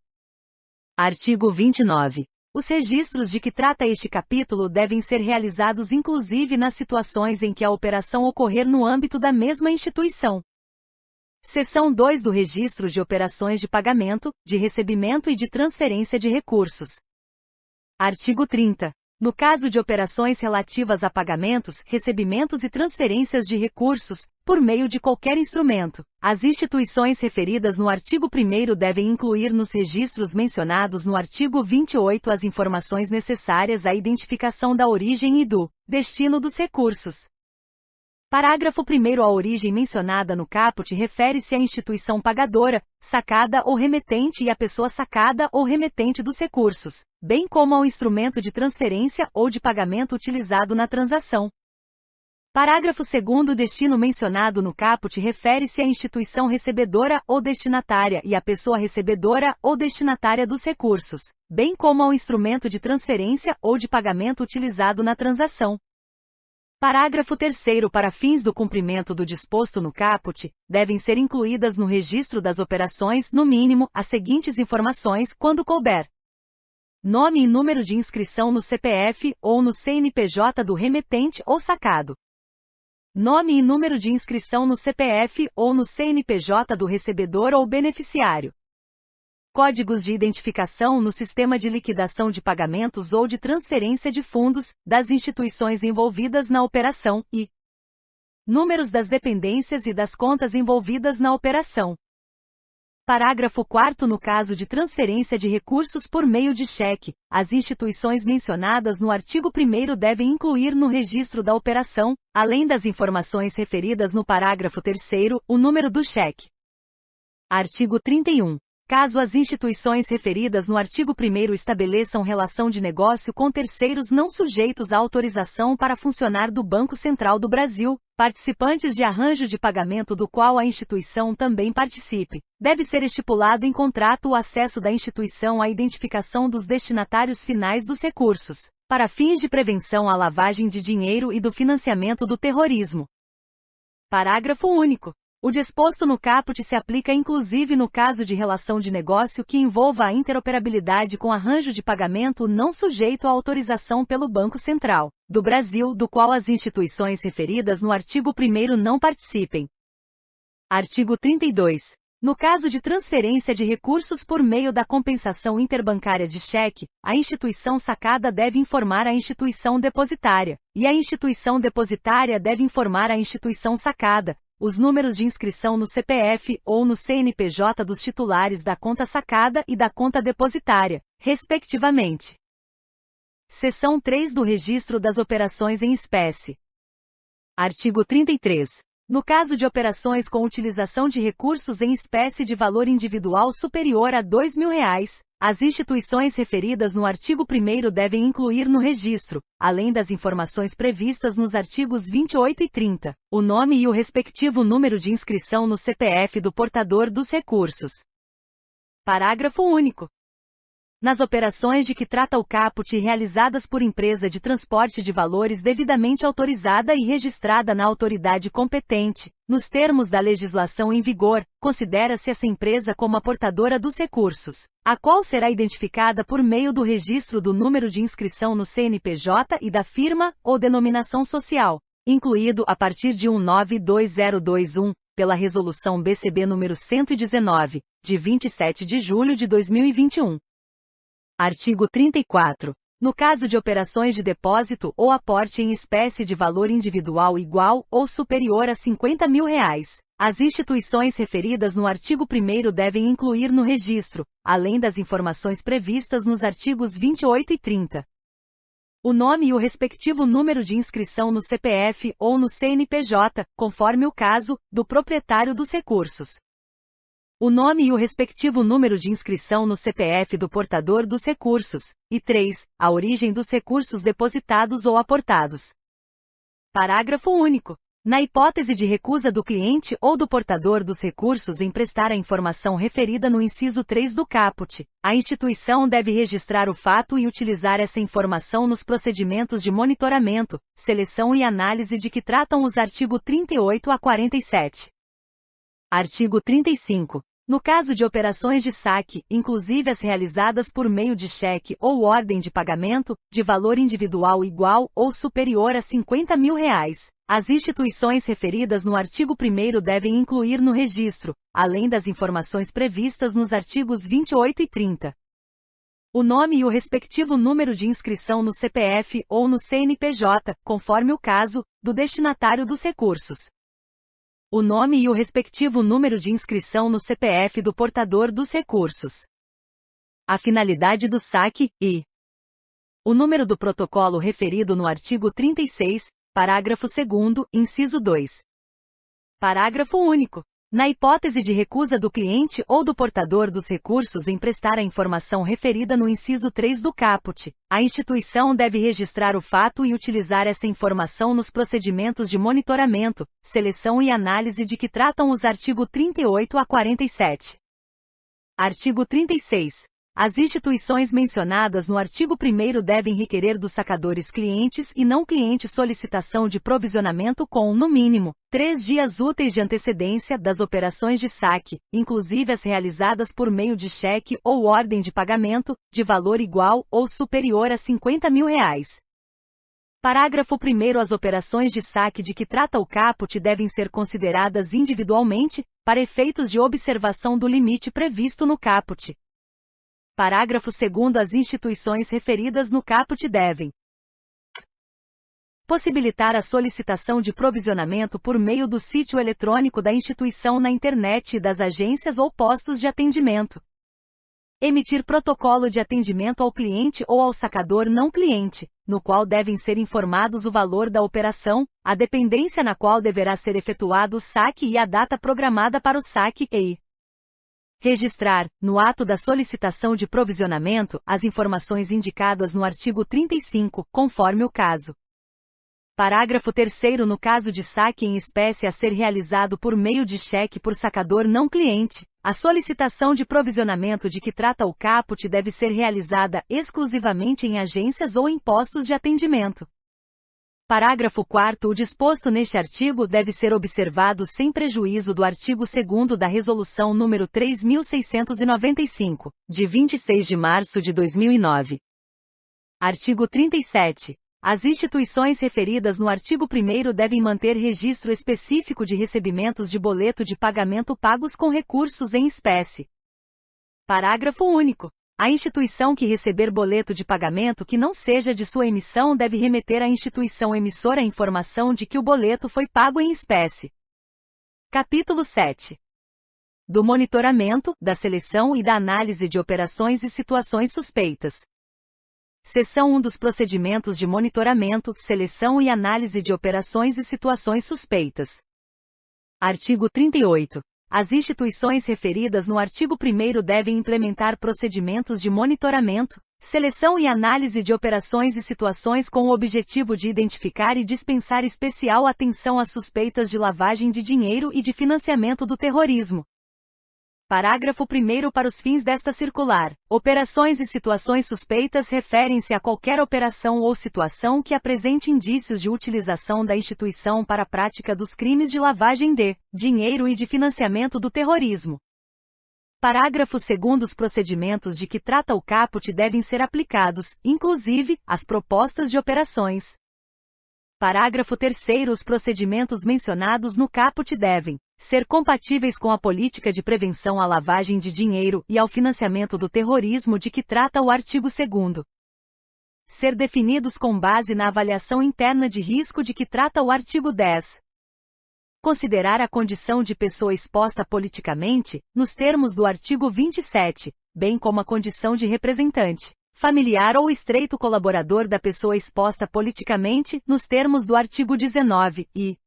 Artigo 29. Os registros de que trata este capítulo devem ser realizados inclusive nas situações em que a operação ocorrer no âmbito da mesma instituição. Seção 2 do Registro de Operações de Pagamento, de Recebimento e de Transferência de Recursos. Artigo 30. No caso de operações relativas a pagamentos, recebimentos e transferências de recursos, por meio de qualquer instrumento, as instituições referidas no artigo 1º devem incluir nos registros mencionados no artigo 28 as informações necessárias à identificação da origem e do destino dos recursos. Parágrafo 1º. A origem mencionada no caput refere-se à instituição pagadora, sacada ou remetente e à pessoa sacada ou remetente dos recursos, bem como ao instrumento de transferência ou de pagamento utilizado na transação. Parágrafo 2º. O destino mencionado no caput refere-se à instituição recebedora ou destinatária e à pessoa recebedora ou destinatária dos recursos, bem como ao instrumento de transferência ou de pagamento utilizado na transação. Parágrafo 3º. Para fins do cumprimento do disposto no caput, devem ser incluídas no registro das operações, no mínimo, as seguintes informações, quando couber: nome e número de inscrição no CPF ou no CNPJ do remetente ou sacado. Nome e número de inscrição no CPF ou no CNPJ do recebedor ou beneficiário. Códigos de identificação no sistema de liquidação de pagamentos ou de transferência de fundos, das instituições envolvidas na operação e números das dependências e das contas envolvidas na operação. Parágrafo 4º. No caso de transferência de recursos por meio de cheque, as instituições mencionadas no artigo 1º devem incluir no registro da operação, além das informações referidas no parágrafo 3º, o número do cheque. Artigo 31. Caso as instituições referidas no artigo 1º estabeleçam relação de negócio com terceiros não sujeitos à autorização para funcionar do Banco Central do Brasil, participantes de arranjo de pagamento do qual a instituição também participe, deve ser estipulado em contrato o acesso da instituição à identificação dos destinatários finais dos recursos, para fins de prevenção à lavagem de dinheiro e do financiamento do terrorismo. Parágrafo único. O disposto no caput se aplica inclusive no caso de relação de negócio que envolva a interoperabilidade com arranjo de pagamento não sujeito à autorização pelo Banco Central do Brasil, do qual as instituições referidas no artigo 1º não participem. Artigo 32. No caso de transferência de recursos por meio da compensação interbancária de cheque, a instituição sacada deve informar a instituição depositária, e a instituição depositária deve informar a instituição sacada, os números de inscrição no CPF ou no CNPJ dos titulares da conta sacada e da conta depositária, respectivamente. Seção 3 do Registro das Operações em Espécie. Artigo 33. No caso de operações com utilização de recursos em espécie de valor individual superior a R$ 2.000, as instituições referidas no artigo 1º devem incluir no registro, além das informações previstas nos artigos 28 e 30, o nome e o respectivo número de inscrição no CPF do portador dos recursos. Parágrafo único. Nas operações de que trata o caput realizadas por empresa de transporte de valores devidamente autorizada e registrada na autoridade competente, nos termos da legislação em vigor, considera-se essa empresa como a portadora dos recursos, a qual será identificada por meio do registro do número de inscrição no CNPJ e da firma ou denominação social, incluído a partir de 192021, pela Resolução BCB nº 119, de 27 de julho de 2021. Artigo 34. No caso de operações de depósito ou aporte em espécie de valor individual igual ou superior a R$ 50.000, as instituições referidas no artigo 1º devem incluir no registro, além das informações previstas nos artigos 28 e 30, o nome e o respectivo número de inscrição no CPF ou no CNPJ, conforme o caso, do proprietário dos recursos. o nome e o respectivo número de inscrição no CPF do portador dos recursos, e 3, a origem dos recursos depositados ou aportados. Parágrafo único. Na hipótese de recusa do cliente ou do portador dos recursos em prestar a informação referida no inciso 3 do caput, a instituição deve registrar o fato e utilizar essa informação nos procedimentos de monitoramento, seleção e análise de que tratam os artigos 38 a 47. Artigo 35. No caso de operações de saque, inclusive as realizadas por meio de cheque ou ordem de pagamento, de valor individual igual ou superior a R$50 mil, as instituições referidas no artigo 1º devem incluir no registro, além das informações previstas nos artigos 28 e 30. O nome e o respectivo número de inscrição no CPF ou no CNPJ, conforme o caso, do destinatário dos recursos. O nome e o respectivo número de inscrição no CPF do portador dos recursos. A finalidade do saque, e o número do protocolo referido no artigo 36, parágrafo 2º, inciso 2. Parágrafo único. Na hipótese de recusa do cliente ou do portador dos recursos em prestar a informação referida no inciso 3 do caput, a instituição deve registrar o fato e utilizar essa informação nos procedimentos de monitoramento, seleção e análise de que tratam os artigos 38 a 47. Artigo 36. As instituições mencionadas no artigo 1º devem requerer dos sacadores clientes e não clientes solicitação de provisionamento com, no mínimo, 3 dias úteis de antecedência das operações de saque, inclusive as realizadas por meio de cheque ou ordem de pagamento, de valor igual ou superior a R$50 mil. Parágrafo 1º. As operações de saque de que trata o caput devem ser consideradas individualmente, para efeitos de observação do limite previsto no caput. Parágrafo 2º. As instituições referidas no caput devem possibilitar a solicitação de provisionamento por meio do sítio eletrônico da instituição na internet e das agências ou postos de atendimento. Emitir protocolo de atendimento ao cliente ou ao sacador não cliente, no qual devem ser informados o valor da operação, a dependência na qual deverá ser efetuado o saque e a data programada para o saque e registrar, no ato da solicitação de provisionamento, as informações indicadas no artigo 35, conforme o caso. Parágrafo 3º. No caso de saque em espécie a ser realizado por meio de cheque por sacador não cliente, a solicitação de provisionamento de que trata o caput deve ser realizada exclusivamente em agências ou em postos de atendimento. Parágrafo 4º. O disposto neste artigo deve ser observado sem prejuízo do artigo 2º da Resolução nº 3.695, de 26 de março de 2009. Artigo 37. As instituições referidas no artigo 1º devem manter registro específico de recebimentos de boleto de pagamento pagos com recursos em espécie. Parágrafo único. A instituição que receber boleto de pagamento que não seja de sua emissão deve remeter à instituição emissora a informação de que o boleto foi pago em espécie. Capítulo 7. Do monitoramento, da seleção e da análise de operações e situações suspeitas. Seção 1 dos procedimentos de monitoramento, seleção e análise de operações e situações suspeitas. Artigo 38. As instituições referidas no artigo 1º devem implementar procedimentos de monitoramento, seleção e análise de operações e situações com o objetivo de identificar e dispensar especial atenção às suspeitas de lavagem de dinheiro e de financiamento do terrorismo. Parágrafo 1º. Para os fins desta circular, operações e situações suspeitas referem-se a qualquer operação ou situação que apresente indícios de utilização da instituição para a prática dos crimes de lavagem de dinheiro e de financiamento do terrorismo. Parágrafo 2º. Os procedimentos de que trata o caput devem ser aplicados, inclusive, às propostas de operações. Parágrafo 3º. Os procedimentos mencionados no caput devem ser compatíveis com a política de prevenção à lavagem de dinheiro e ao financiamento do terrorismo de que trata o artigo 2º. Ser definidos com base na avaliação interna de risco de que trata o artigo 10. Considerar a condição de pessoa exposta politicamente, nos termos do artigo 27, bem como a condição de representante, familiar ou estreito colaborador da pessoa exposta politicamente, nos termos do artigo 19, e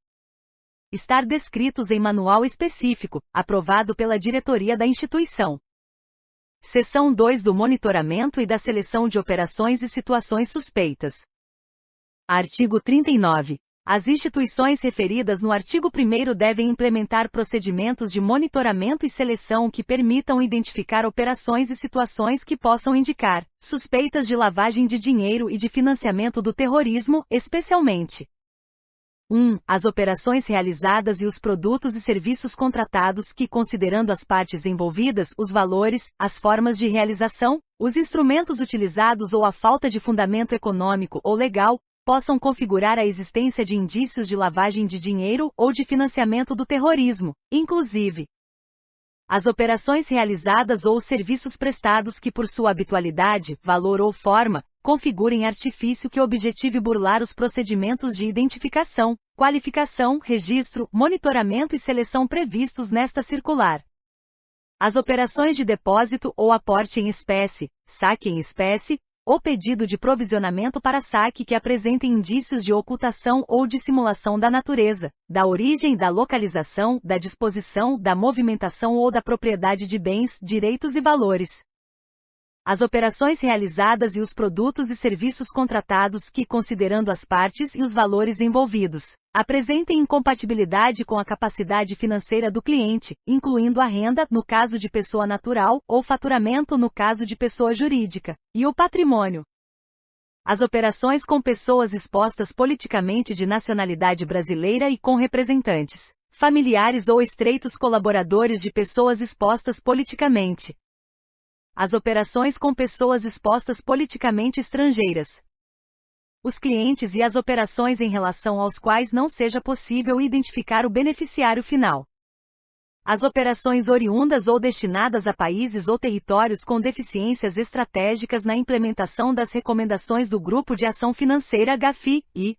estar descritos em manual específico, aprovado pela diretoria da instituição. Seção 2 do monitoramento e da seleção de operações e situações suspeitas. Artigo 39. As instituições referidas no artigo 1º devem implementar procedimentos de monitoramento e seleção que permitam identificar operações e situações que possam indicar suspeitas de lavagem de dinheiro e de financiamento do terrorismo, especialmente 1. As operações realizadas e os produtos e serviços contratados que, considerando as partes envolvidas, os valores, as formas de realização, os instrumentos utilizados ou a falta de fundamento econômico ou legal, possam configurar a existência de indícios de lavagem de dinheiro ou de financiamento do terrorismo, inclusive as operações realizadas ou os serviços prestados que por sua habitualidade, valor ou forma, configurem artifício que objetive burlar os procedimentos de identificação, qualificação, registro, monitoramento e seleção previstos nesta circular. As operações de depósito ou aporte em espécie, saque em espécie, ou pedido de provisionamento para saque que apresentem indícios de ocultação ou dissimulação da natureza, da origem, da localização, da disposição, da movimentação ou da propriedade de bens, direitos e valores. As operações realizadas e os produtos e serviços contratados que, considerando as partes e os valores envolvidos, apresentem incompatibilidade com a capacidade financeira do cliente, incluindo a renda, no caso de pessoa natural, ou faturamento no caso de pessoa jurídica, e o patrimônio. As operações com pessoas expostas politicamente de nacionalidade brasileira e com representantes, familiares ou estreitos colaboradores de pessoas expostas politicamente. As operações com pessoas expostas politicamente estrangeiras. Os clientes e as operações em relação aos quais não seja possível identificar o beneficiário final. As operações oriundas ou destinadas a países ou territórios com deficiências estratégicas na implementação das recomendações do Grupo de Ação Financeira GAFI, e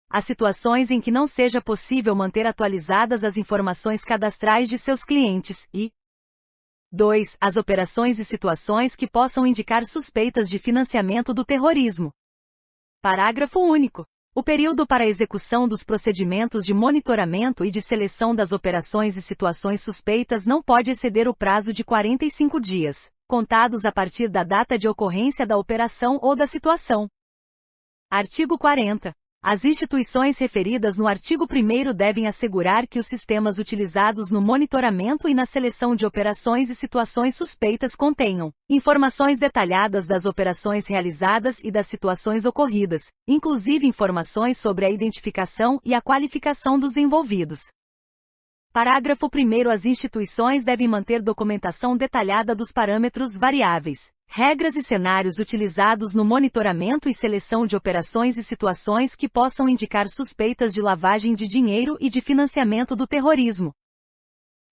as situações em que não seja possível manter atualizadas as informações cadastrais de seus clientes, e 2. As operações e situações que possam indicar suspeitas de financiamento do terrorismo. Parágrafo único. O período para a execução dos procedimentos de monitoramento e de seleção das operações e situações suspeitas não pode exceder o prazo de 45 dias, contados a partir da data de ocorrência da operação ou da situação. Artigo 40. As instituições referidas no artigo 1º devem assegurar que os sistemas utilizados no monitoramento e na seleção de operações e situações suspeitas contenham informações detalhadas das operações realizadas e das situações ocorridas, inclusive informações sobre a identificação e a qualificação dos envolvidos. Parágrafo 1º. As instituições devem manter documentação detalhada dos parâmetros variáveis, regras e cenários utilizados no monitoramento e seleção de operações e situações que possam indicar suspeitas de lavagem de dinheiro e de financiamento do terrorismo.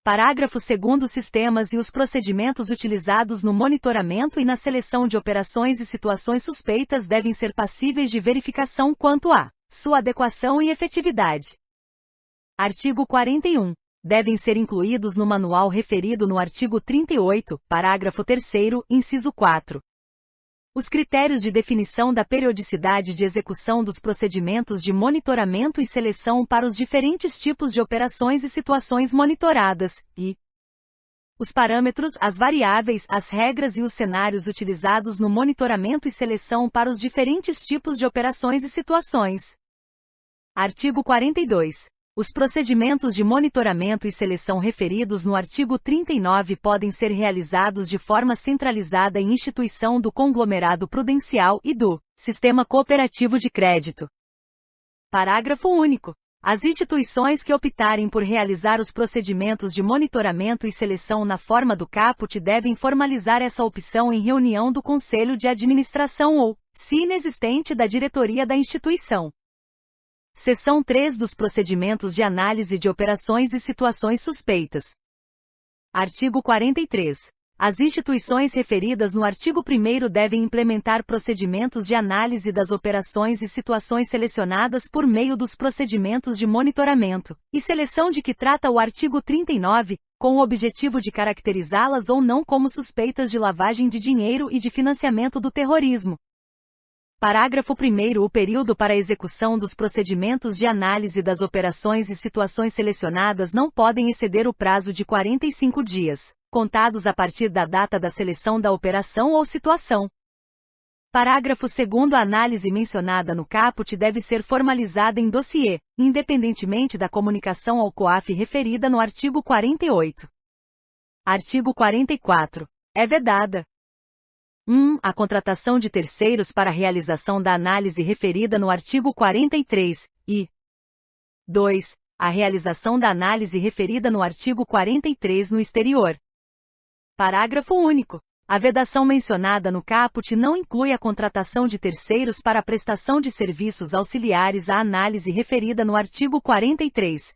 Parágrafo 2º. Os sistemas e os procedimentos utilizados no monitoramento e na seleção de operações e situações suspeitas devem ser passíveis de verificação quanto à sua adequação e efetividade. Artigo 41. Devem ser incluídos no manual referido no artigo 38, parágrafo 3º, inciso 4. Os critérios de definição da periodicidade de execução dos procedimentos de monitoramento e seleção para os diferentes tipos de operações e situações monitoradas, e os parâmetros, as variáveis, as regras e os cenários utilizados no monitoramento e seleção para os diferentes tipos de operações e situações. Artigo 42. Os procedimentos de monitoramento e seleção referidos no artigo 39 podem ser realizados de forma centralizada em instituição do conglomerado prudencial e do Sistema Cooperativo de Crédito. Parágrafo único. As instituições que optarem por realizar os procedimentos de monitoramento e seleção na forma do caput devem formalizar essa opção em reunião do Conselho de Administração ou, se inexistente, da diretoria da instituição. Seção 3 dos procedimentos de análise de operações e situações suspeitas. Artigo 43. As instituições referidas no artigo 1º devem implementar procedimentos de análise das operações e situações selecionadas por meio dos procedimentos de monitoramento e seleção de que trata o artigo 39, com o objetivo de caracterizá-las ou não como suspeitas de lavagem de dinheiro e de financiamento do terrorismo. Parágrafo 1º. O período para a execução dos procedimentos de análise das operações e situações selecionadas não podem exceder o prazo de 45 dias, contados a partir da data da seleção da operação ou situação. Parágrafo 2º. A análise mencionada no caput deve ser formalizada em dossiê, independentemente da comunicação ao COAF referida no artigo 48. Artigo 44. É vedada: 1. A contratação de terceiros para a realização da análise referida no artigo 43, e 2. A realização da análise referida no artigo 43 no exterior. Parágrafo único. A vedação mencionada no caput não inclui a contratação de terceiros para a prestação de serviços auxiliares à análise referida no artigo 43.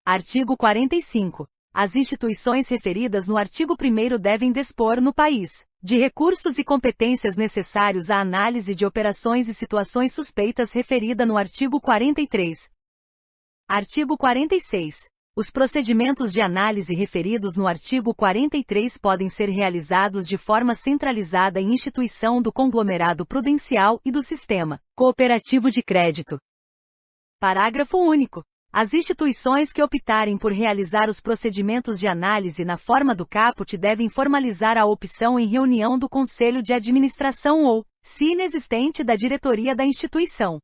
Artigo 45. As instituições referidas no artigo 1º devem dispor no país de recursos e competências necessários à análise de operações e situações suspeitas referida no artigo 43. Artigo 46. Os procedimentos de análise referidos no artigo 43 podem ser realizados de forma centralizada em instituição do conglomerado prudencial e do sistema cooperativo de crédito. Parágrafo único. As instituições que optarem por realizar os procedimentos de análise na forma do caput devem formalizar a opção em reunião do Conselho de Administração ou, se inexistente, da diretoria da instituição.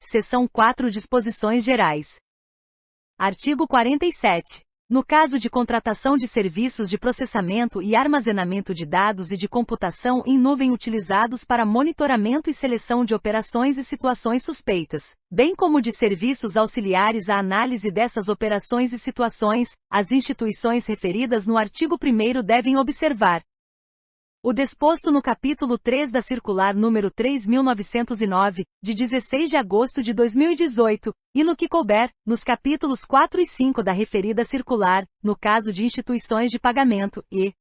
Seção 4. Disposições gerais. Artigo 47. No caso de contratação de serviços de processamento e armazenamento de dados e de computação em nuvem utilizados para monitoramento e seleção de operações e situações suspeitas, bem como de serviços auxiliares à análise dessas operações e situações, as instituições referidas no artigo 1º devem observar o disposto no capítulo 3 da Circular número 3.909, de 16 de agosto de 2018, e no que couber, nos capítulos 4 e 5 da referida circular, no caso de instituições de pagamento, e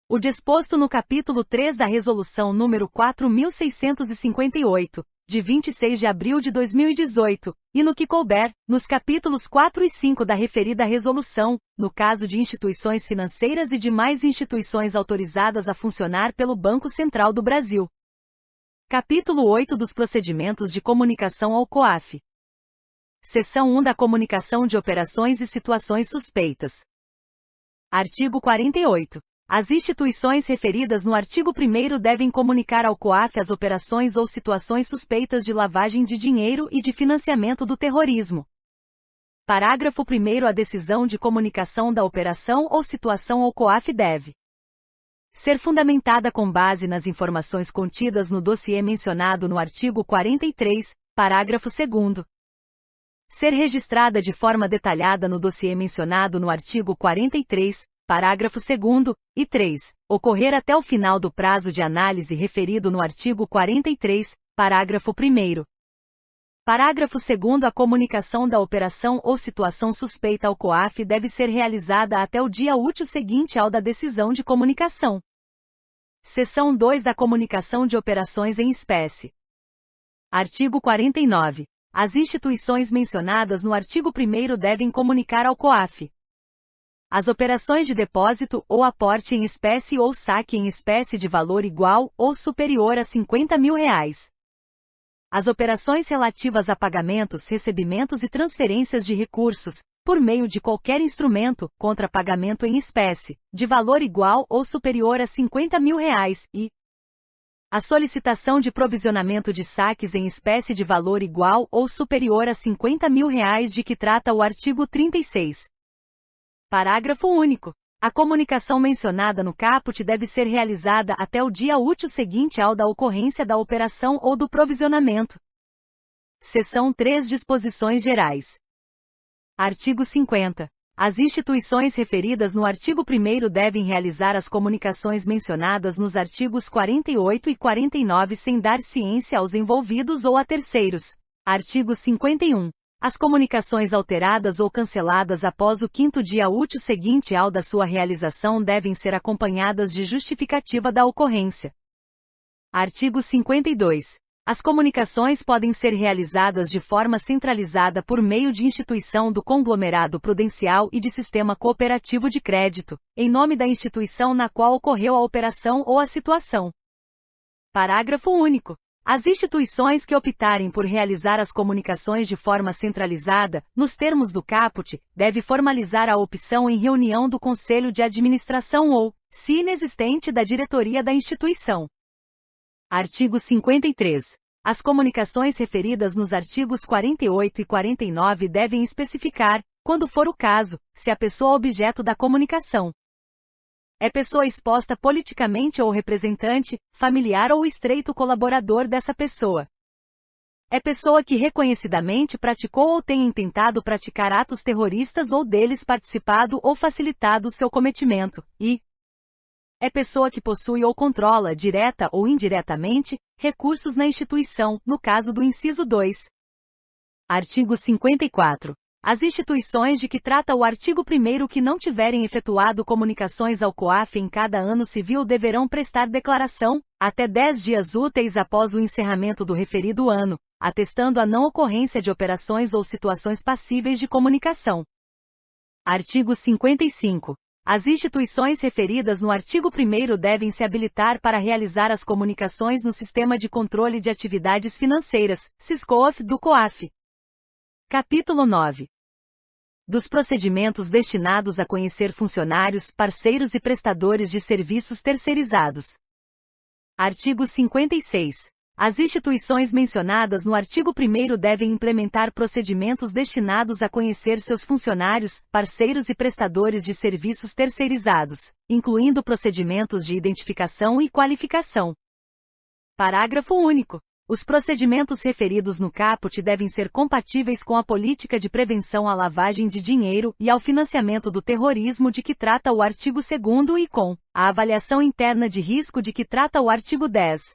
o disposto no capítulo 3 da Resolução número 4.658, de 26 de abril de 2018, e no que couber, nos capítulos 4 e 5 da referida resolução, no caso de instituições financeiras e demais instituições autorizadas a funcionar pelo Banco Central do Brasil. Capítulo 8 dos procedimentos de comunicação ao COAF. Seção 1 da comunicação de operações e situações suspeitas. Artigo 48. As instituições referidas no artigo 1º devem comunicar ao COAF as operações ou situações suspeitas de lavagem de dinheiro e de financiamento do terrorismo. Parágrafo 1º. A decisão de comunicação da operação ou situação ao COAF deve ser fundamentada com base nas informações contidas no dossiê mencionado no artigo 43, parágrafo 2º. Ser registrada de forma detalhada no dossiê mencionado no artigo 43, parágrafo 2º, e 3, ocorrer até o final do prazo de análise referido no artigo 43, parágrafo 1º. Parágrafo 2º. A comunicação da operação ou situação suspeita ao COAF deve ser realizada até o dia útil seguinte ao da decisão de comunicação. Seção 2 da comunicação de operações em espécie. Artigo 49. As instituições mencionadas no artigo 1º devem comunicar ao COAF as operações de depósito ou aporte em espécie ou saque em espécie de valor igual ou superior a R$50.000. As operações relativas a pagamentos, recebimentos e transferências de recursos, por meio de qualquer instrumento, contra pagamento em espécie, de valor igual ou superior a R$50.000, e a solicitação de provisionamento de saques em espécie de valor igual ou superior a R$50.000 de que trata o artigo 36. Parágrafo único. A comunicação mencionada no caput deve ser realizada até o dia útil seguinte ao da ocorrência da operação ou do provisionamento. Seção 3. Disposições gerais. Artigo 50. As instituições referidas no artigo 1º devem realizar as comunicações mencionadas nos artigos 48 e 49 sem dar ciência aos envolvidos ou a terceiros. Artigo 51. As comunicações alteradas ou canceladas após o 5º dia útil seguinte ao da sua realização devem ser acompanhadas de justificativa da ocorrência. Artigo 52. As comunicações podem ser realizadas de forma centralizada por meio de instituição do conglomerado prudencial e de sistema cooperativo de crédito, em nome da instituição na qual ocorreu a operação ou a situação. Parágrafo único. As instituições que optarem por realizar as comunicações de forma centralizada, nos termos do caput, deve formalizar a opção em reunião do Conselho de Administração ou, se inexistente, da diretoria da instituição. Artigo 53. As comunicações referidas nos artigos 48 e 49 devem especificar, quando for o caso, se a pessoa objeto da comunicação é pessoa exposta politicamente ou representante, familiar ou estreito colaborador dessa pessoa. É pessoa que reconhecidamente praticou ou tem intentado praticar atos terroristas ou deles participado ou facilitado seu cometimento, e é pessoa que possui ou controla, direta ou indiretamente, recursos na instituição, no caso do inciso 2. Artigo 54. As instituições de que trata o artigo 1º que não tiverem efetuado comunicações ao COAF em cada ano civil deverão prestar declaração, até 10 dias úteis após o encerramento do referido ano, atestando a não ocorrência de operações ou situações passíveis de comunicação. Artigo 55. As instituições referidas no artigo 1º devem se habilitar para realizar as comunicações no Sistema de Controle de Atividades Financeiras, SISCOAF, do COAF. Capítulo 9. Dos procedimentos destinados a conhecer funcionários, parceiros e prestadores de serviços terceirizados. Artigo 56. As instituições mencionadas no artigo 1º devem implementar procedimentos destinados a conhecer seus funcionários, parceiros e prestadores de serviços terceirizados, incluindo procedimentos de identificação e qualificação. Parágrafo único. Os procedimentos referidos no caput devem ser compatíveis com a política de prevenção à lavagem de dinheiro e ao financiamento do terrorismo de que trata o artigo 2º e com a avaliação interna de risco de que trata o artigo 10.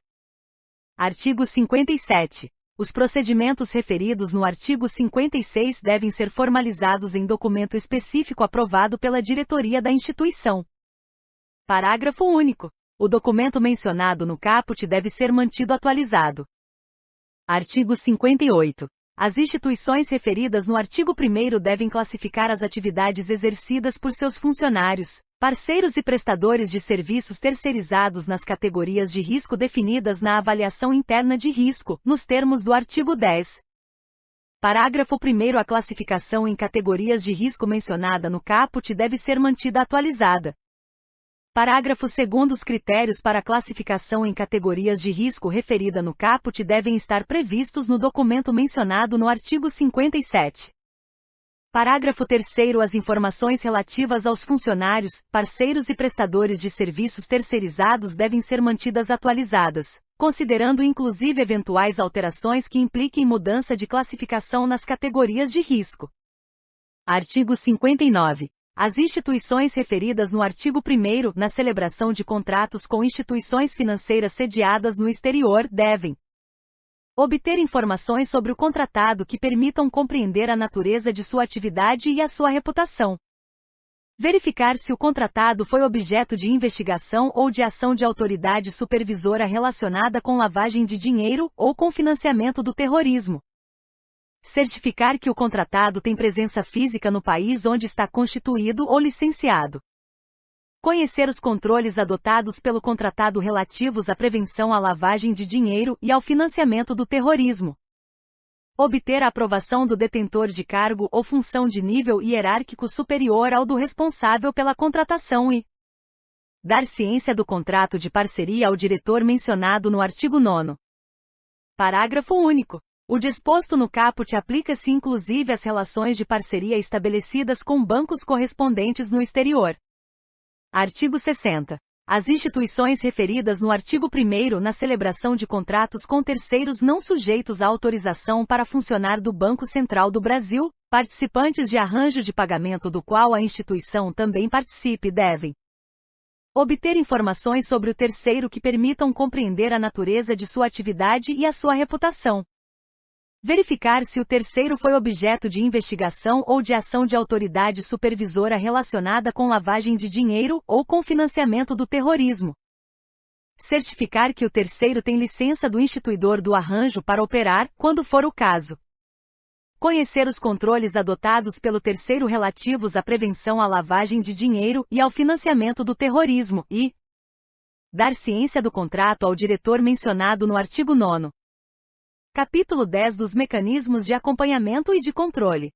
Artigo 57. Os procedimentos referidos no artigo 56 devem ser formalizados em documento específico aprovado pela diretoria da instituição. Parágrafo único. O documento mencionado no caput deve ser mantido atualizado. Artigo 58. As instituições referidas no artigo 1º devem classificar as atividades exercidas por seus funcionários, parceiros e prestadores de serviços terceirizados nas categorias de risco definidas na avaliação interna de risco, nos termos do artigo 10. Parágrafo 1º. A classificação em categorias de risco mencionada no caput deve ser mantida atualizada. Parágrafo 2º. Os critérios para a classificação em categorias de risco referida no caput devem estar previstos no documento mencionado no artigo 57. Parágrafo 3º. As informações relativas aos funcionários, parceiros e prestadores de serviços terceirizados devem ser mantidas atualizadas, considerando inclusive eventuais alterações que impliquem mudança de classificação nas categorias de risco. Artigo 59. As instituições referidas no artigo 1º, na celebração de contratos com instituições financeiras sediadas no exterior, devem obter informações sobre o contratado que permitam compreender a natureza de sua atividade e a sua reputação. Verificar se o contratado foi objeto de investigação ou de ação de autoridade supervisora relacionada com lavagem de dinheiro ou com financiamento do terrorismo. Certificar que o contratado tem presença física no país onde está constituído ou licenciado. Conhecer os controles adotados pelo contratado relativos à prevenção à lavagem de dinheiro e ao financiamento do terrorismo. Obter a aprovação do detentor de cargo ou função de nível hierárquico superior ao do responsável pela contratação e dar ciência do contrato de parceria ao diretor mencionado no artigo 9º. Parágrafo único. O disposto no caput aplica-se inclusive às relações de parceria estabelecidas com bancos correspondentes no exterior. Artigo 60. As instituições referidas no artigo 1º na celebração de contratos com terceiros não sujeitos à autorização para funcionar do Banco Central do Brasil, participantes de arranjo de pagamento do qual a instituição também participe devem obter informações sobre o terceiro que permitam compreender a natureza de sua atividade e a sua reputação. Verificar se o terceiro foi objeto de investigação ou de ação de autoridade supervisora relacionada com lavagem de dinheiro ou com financiamento do terrorismo. Certificar que o terceiro tem licença do instituidor do arranjo para operar, quando for o caso. Conhecer os controles adotados pelo terceiro relativos à prevenção à lavagem de dinheiro e ao financiamento do terrorismo e Dar ciência do contrato ao diretor mencionado no artigo 9º. Capítulo 10 dos mecanismos de acompanhamento e de controle.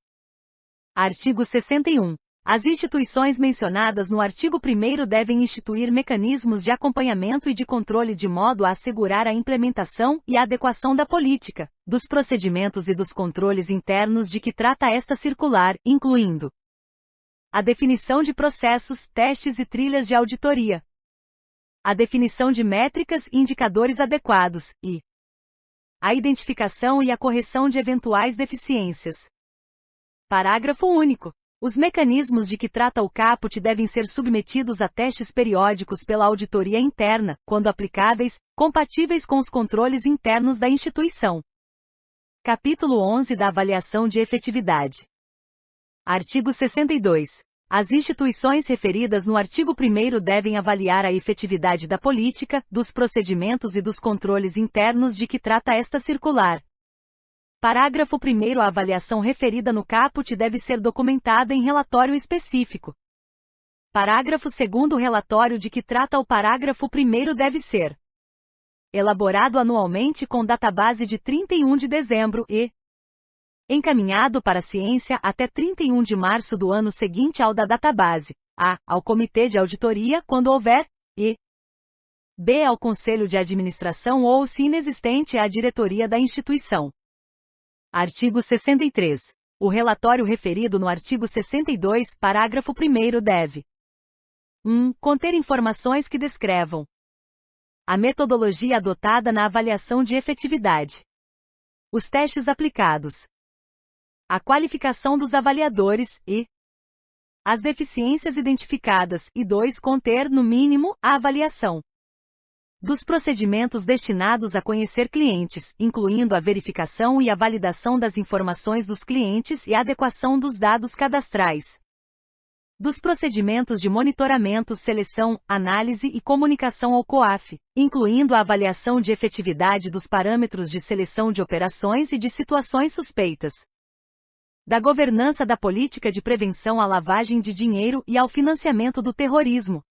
Artigo 61. As instituições mencionadas no artigo 1º devem instituir mecanismos de acompanhamento e de controle de modo a assegurar a implementação e a adequação da política, dos procedimentos e dos controles internos de que trata esta circular, incluindo a definição de processos, testes e trilhas de auditoria, a definição de métricas e indicadores adequados, e a identificação e a correção de eventuais deficiências. Parágrafo único. Os mecanismos de que trata o caput devem ser submetidos a testes periódicos pela auditoria interna, quando aplicáveis, compatíveis com os controles internos da instituição. Capítulo 11 da avaliação de efetividade. Artigo 62. As instituições referidas no artigo 1º devem avaliar a efetividade da política, dos procedimentos e dos controles internos de que trata esta circular. Parágrafo 1º. A avaliação referida no caput deve ser documentada em relatório específico. Parágrafo 2º. O relatório de que trata o parágrafo 1º deve ser elaborado anualmente com database de 31 de dezembro e encaminhado para a ciência até 31 de março do ano seguinte ao da database, a. ao Comitê de Auditoria, quando houver, e b. ao Conselho de Administração ou, se inexistente, à diretoria da instituição. Artigo 63. O relatório referido no artigo 62, parágrafo 1º deve 1. Conter informações que descrevam a metodologia adotada na avaliação de efetividade, os testes aplicados, a qualificação dos avaliadores e as deficiências identificadas, e 2. Conter, no mínimo, a avaliação dos procedimentos destinados a conhecer clientes, incluindo a verificação e a validação das informações dos clientes e a adequação dos dados cadastrais, dos procedimentos de monitoramento, seleção, análise e comunicação ao COAF, incluindo a avaliação de efetividade dos parâmetros de seleção de operações e de situações suspeitas, da governança da política de prevenção à lavagem de dinheiro e ao financiamento do terrorismo,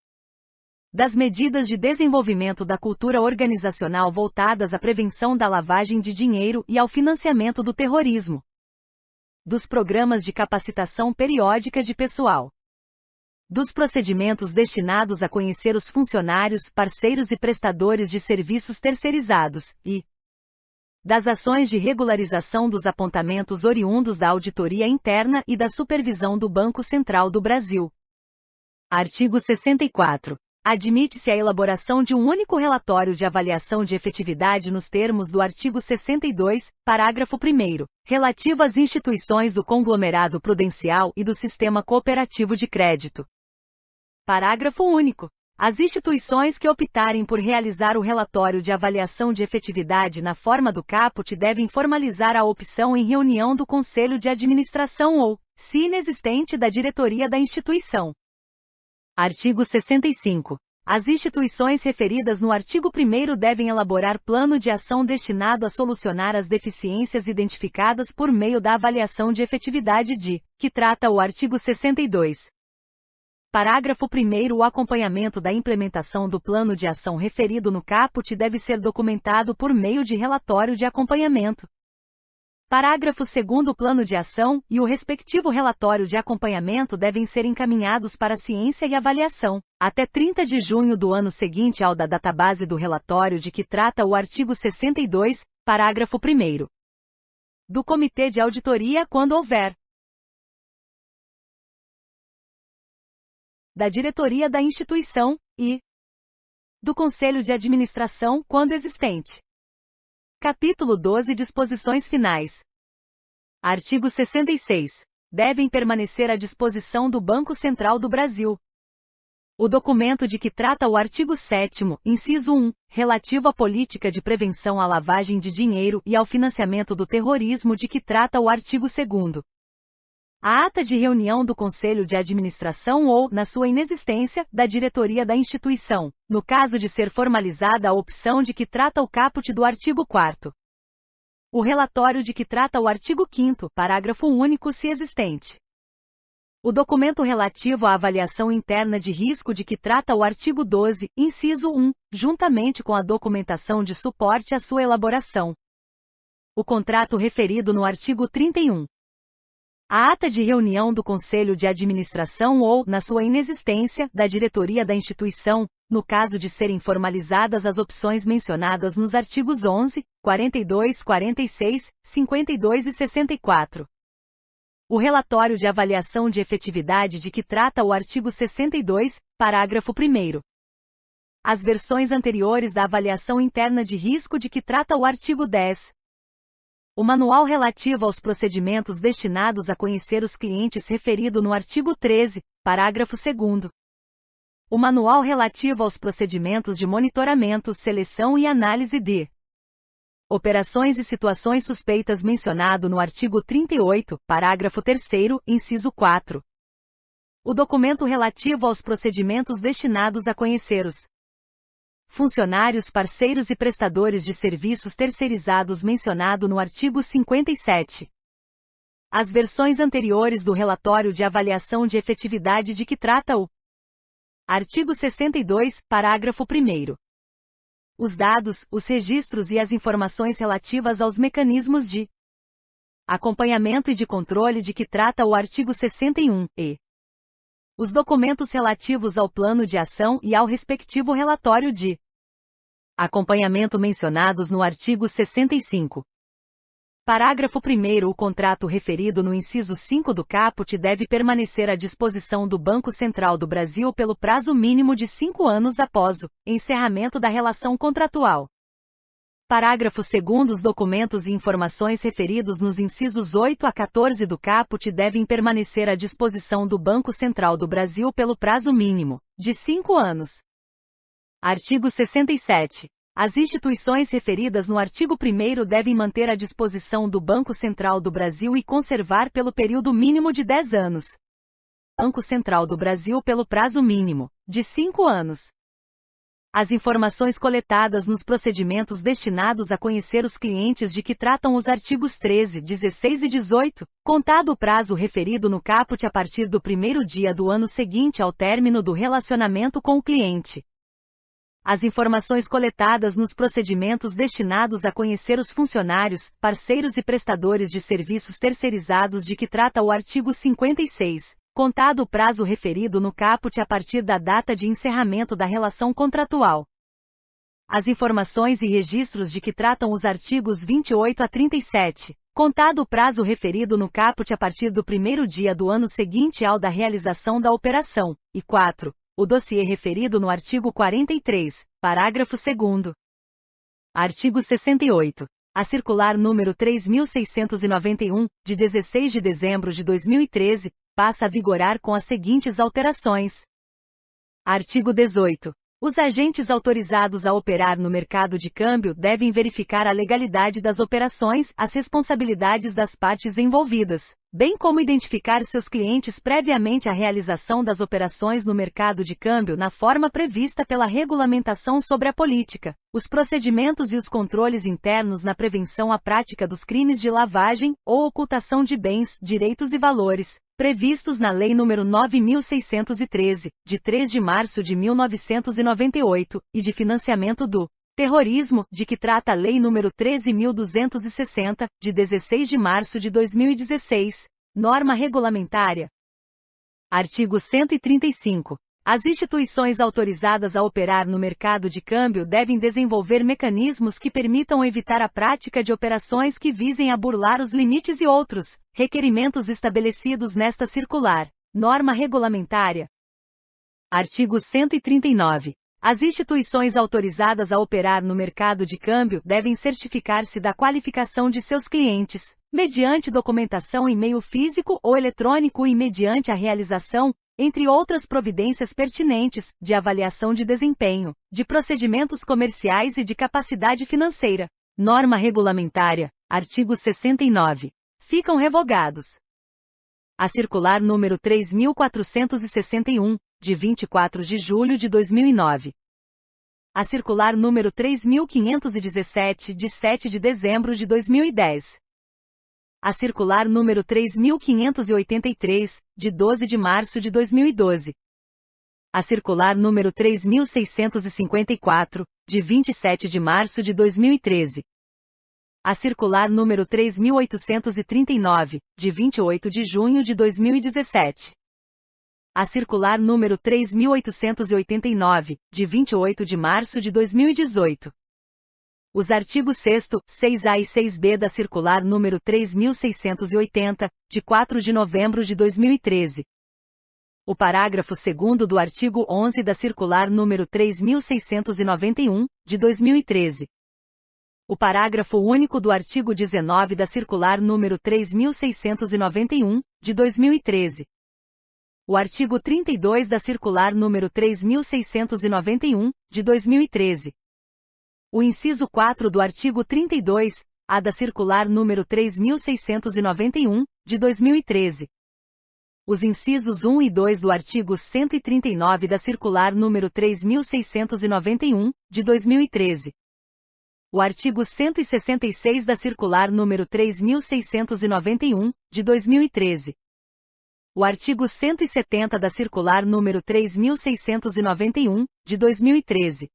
das medidas de desenvolvimento da cultura organizacional voltadas à prevenção da lavagem de dinheiro e ao financiamento do terrorismo, dos programas de capacitação periódica de pessoal, dos procedimentos destinados a conhecer os funcionários, parceiros e prestadores de serviços terceirizados, e das ações de regularização dos apontamentos oriundos da auditoria interna e da supervisão do Banco Central do Brasil. Artigo 64. Admite-se a elaboração de um único relatório de avaliação de efetividade nos termos do artigo 62, parágrafo 1º, relativo às instituições do conglomerado prudencial e do sistema cooperativo de crédito. Parágrafo único. As instituições que optarem por realizar o relatório de avaliação de efetividade na forma do caput devem formalizar a opção em reunião do Conselho de Administração ou, se inexistente, da diretoria da instituição. Artigo 65. As instituições referidas no artigo 1º devem elaborar plano de ação destinado a solucionar as deficiências identificadas por meio da avaliação de efetividade de que trata o artigo 62. Parágrafo 1º. O acompanhamento da implementação do plano de ação referido no caput deve ser documentado por meio de relatório de acompanhamento. Parágrafo 2º. O plano de ação e o respectivo relatório de acompanhamento devem ser encaminhados para ciência e avaliação, até 30 de junho do ano seguinte ao da database do relatório de que trata o artigo 62, parágrafo 1º. Do Comitê de Auditoria, quando houver. Da diretoria da instituição, e do Conselho de Administração, quando existente. Capítulo 12. Disposições finais. Artigo 66. Devem permanecer à disposição do Banco Central do Brasil o documento de que trata o artigo 7º, inciso 1, relativo à política de prevenção à lavagem de dinheiro e ao financiamento do terrorismo de que trata o artigo 2º. A ata de reunião do Conselho de Administração ou, na sua inexistência, da diretoria da instituição, no caso de ser formalizada a opção de que trata o caput do artigo 4º. O relatório de que trata o artigo 5º, parágrafo único, se existente. O documento relativo à avaliação interna de risco de que trata o artigo 12, inciso 1, juntamente com a documentação de suporte à sua elaboração. O contrato referido no artigo 31. A ata de reunião do Conselho de Administração ou, na sua inexistência, da diretoria da instituição, no caso de serem formalizadas as opções mencionadas nos artigos 11, 42, 46, 52 e 64. O relatório de avaliação de efetividade de que trata o artigo 62, parágrafo 1º. As versões anteriores da avaliação interna de risco de que trata o artigo 10. O manual relativo aos procedimentos destinados a conhecer os clientes referido no artigo 13, parágrafo 2º. O manual relativo aos procedimentos de monitoramento, seleção e análise de operações e situações suspeitas mencionado no artigo 38, parágrafo 3º, inciso 4. O documento relativo aos procedimentos destinados a conhecer os funcionários, parceiros e prestadores de serviços terceirizados mencionado no artigo 57. As versões anteriores do relatório de avaliação de efetividade de que trata o artigo 62, parágrafo 1º. Os dados, os registros e as informações relativas aos mecanismos de acompanhamento e de controle de que trata o artigo 61, e os documentos relativos ao plano de ação e ao respectivo relatório de acompanhamento mencionados no artigo 65. Parágrafo 1º. O contrato referido no inciso 5 do caput deve permanecer à disposição do Banco Central do Brasil pelo prazo mínimo de 5 anos após o encerramento da relação contratual. Parágrafo 2º. Os documentos e informações referidos nos incisos 8 a 14 do caput devem permanecer à disposição do Banco Central do Brasil pelo prazo mínimo de 5 anos. Artigo 67. As instituições referidas no artigo 1º devem manter à disposição do Banco Central do Brasil e conservar pelo período mínimo de 10 anos. Banco Central do Brasil pelo prazo mínimo de 5 anos. As informações coletadas nos procedimentos destinados a conhecer os clientes de que tratam os artigos 13, 16 e 18, contado o prazo referido no caput a partir do primeiro dia do ano seguinte ao término do relacionamento com o cliente. As informações coletadas nos procedimentos destinados a conhecer os funcionários, parceiros e prestadores de serviços terceirizados de que trata o artigo 56, contado o prazo referido no caput a partir da data de encerramento da relação contratual. As informações e registros de que tratam os artigos 28 a 37, contado o prazo referido no caput a partir do primeiro dia do ano seguinte ao da realização da operação, e 4. O dossiê referido no artigo 43, parágrafo 2º. Artigo 68. A circular número 3.691, de 16 de dezembro de 2013, passa a vigorar com as seguintes alterações. Artigo 18. Os agentes autorizados a operar no mercado de câmbio devem verificar a legalidade das operações, as responsabilidades das partes envolvidas, bem como identificar seus clientes previamente à realização das operações no mercado de câmbio na forma prevista pela regulamentação sobre a política, os procedimentos e os controles internos na prevenção à prática dos crimes de lavagem ou ocultação de bens, direitos e valores, previstos na Lei nº 9.613, de 3 de março de 1998, e de financiamento do terrorismo, de que trata a Lei nº 13.260, de 16 de março de 2016, norma regulamentária. Artigo 135. As instituições autorizadas a operar no mercado de câmbio devem desenvolver mecanismos que permitam evitar a prática de operações que visem a burlar os limites e outros requerimentos estabelecidos nesta circular, norma regulamentária. Artigo 139. As instituições autorizadas a operar no mercado de câmbio devem certificar-se da qualificação de seus clientes, mediante documentação em meio físico ou eletrônico e mediante a realização, entre outras providências pertinentes, de avaliação de desempenho, de procedimentos comerciais e de capacidade financeira. Norma regulamentária. Artigo 69. Ficam revogados a circular número 3.461, de 24 de julho de 2009. A circular número 3.517, de 7 de dezembro de 2010. A circular número 3.583, de 12 de março de 2012. A circular número 3.654, de 27 de março de 2013. A circular número 3.839, de 28 de junho de 2017. A circular número 3.889, de 28 de março de 2018. Os artigos 6º, 6A e 6B da circular número 3.680, de 4 de novembro de 2013. O parágrafo 2º do artigo 11 da circular número 3.691, de 2013. O parágrafo único do artigo 19 da circular número 3.691, de 2013. O artigo 32 da circular número 3.691, de 2013. O inciso 4 do artigo 32A da circular número 3.691, de 2013. Os incisos 1 e 2 do artigo 139 da circular número 3.691, de 2013. O artigo 166 da circular número 3.691, de 2013. O artigo 170 da circular número 3.691, de 2013.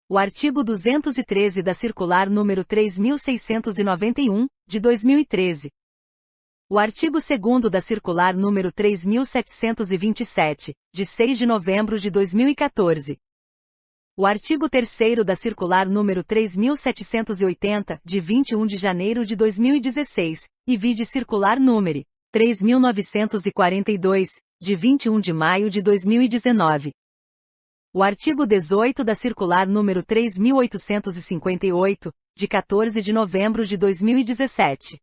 O artigo 213 da circular número 3.691, de 2013. O artigo 2º da circular número 3.727, de 6 de novembro de 2014. O artigo 3º da circular número 3.780, de 21 de janeiro de 2016, e vide circular número 3.942, de 21 de maio de 2019. O artigo 18 da circular número 3.858, de 14 de novembro de 2017.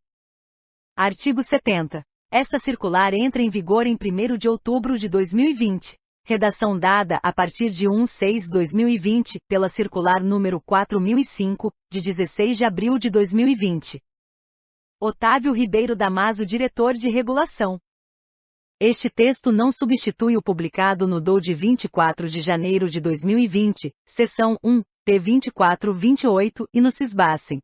Artigo 70. Esta circular entra em vigor em 1º de outubro de 2020. Redação dada a partir de 1/6/2020, pela circular número 4005, de 16 de abril de 2020. Otávio Ribeiro Damaso, diretor de regulação. Este texto não substitui o publicado no DOU de 24 de janeiro de 2020, seção 1, P 2428, e no CISBACEN.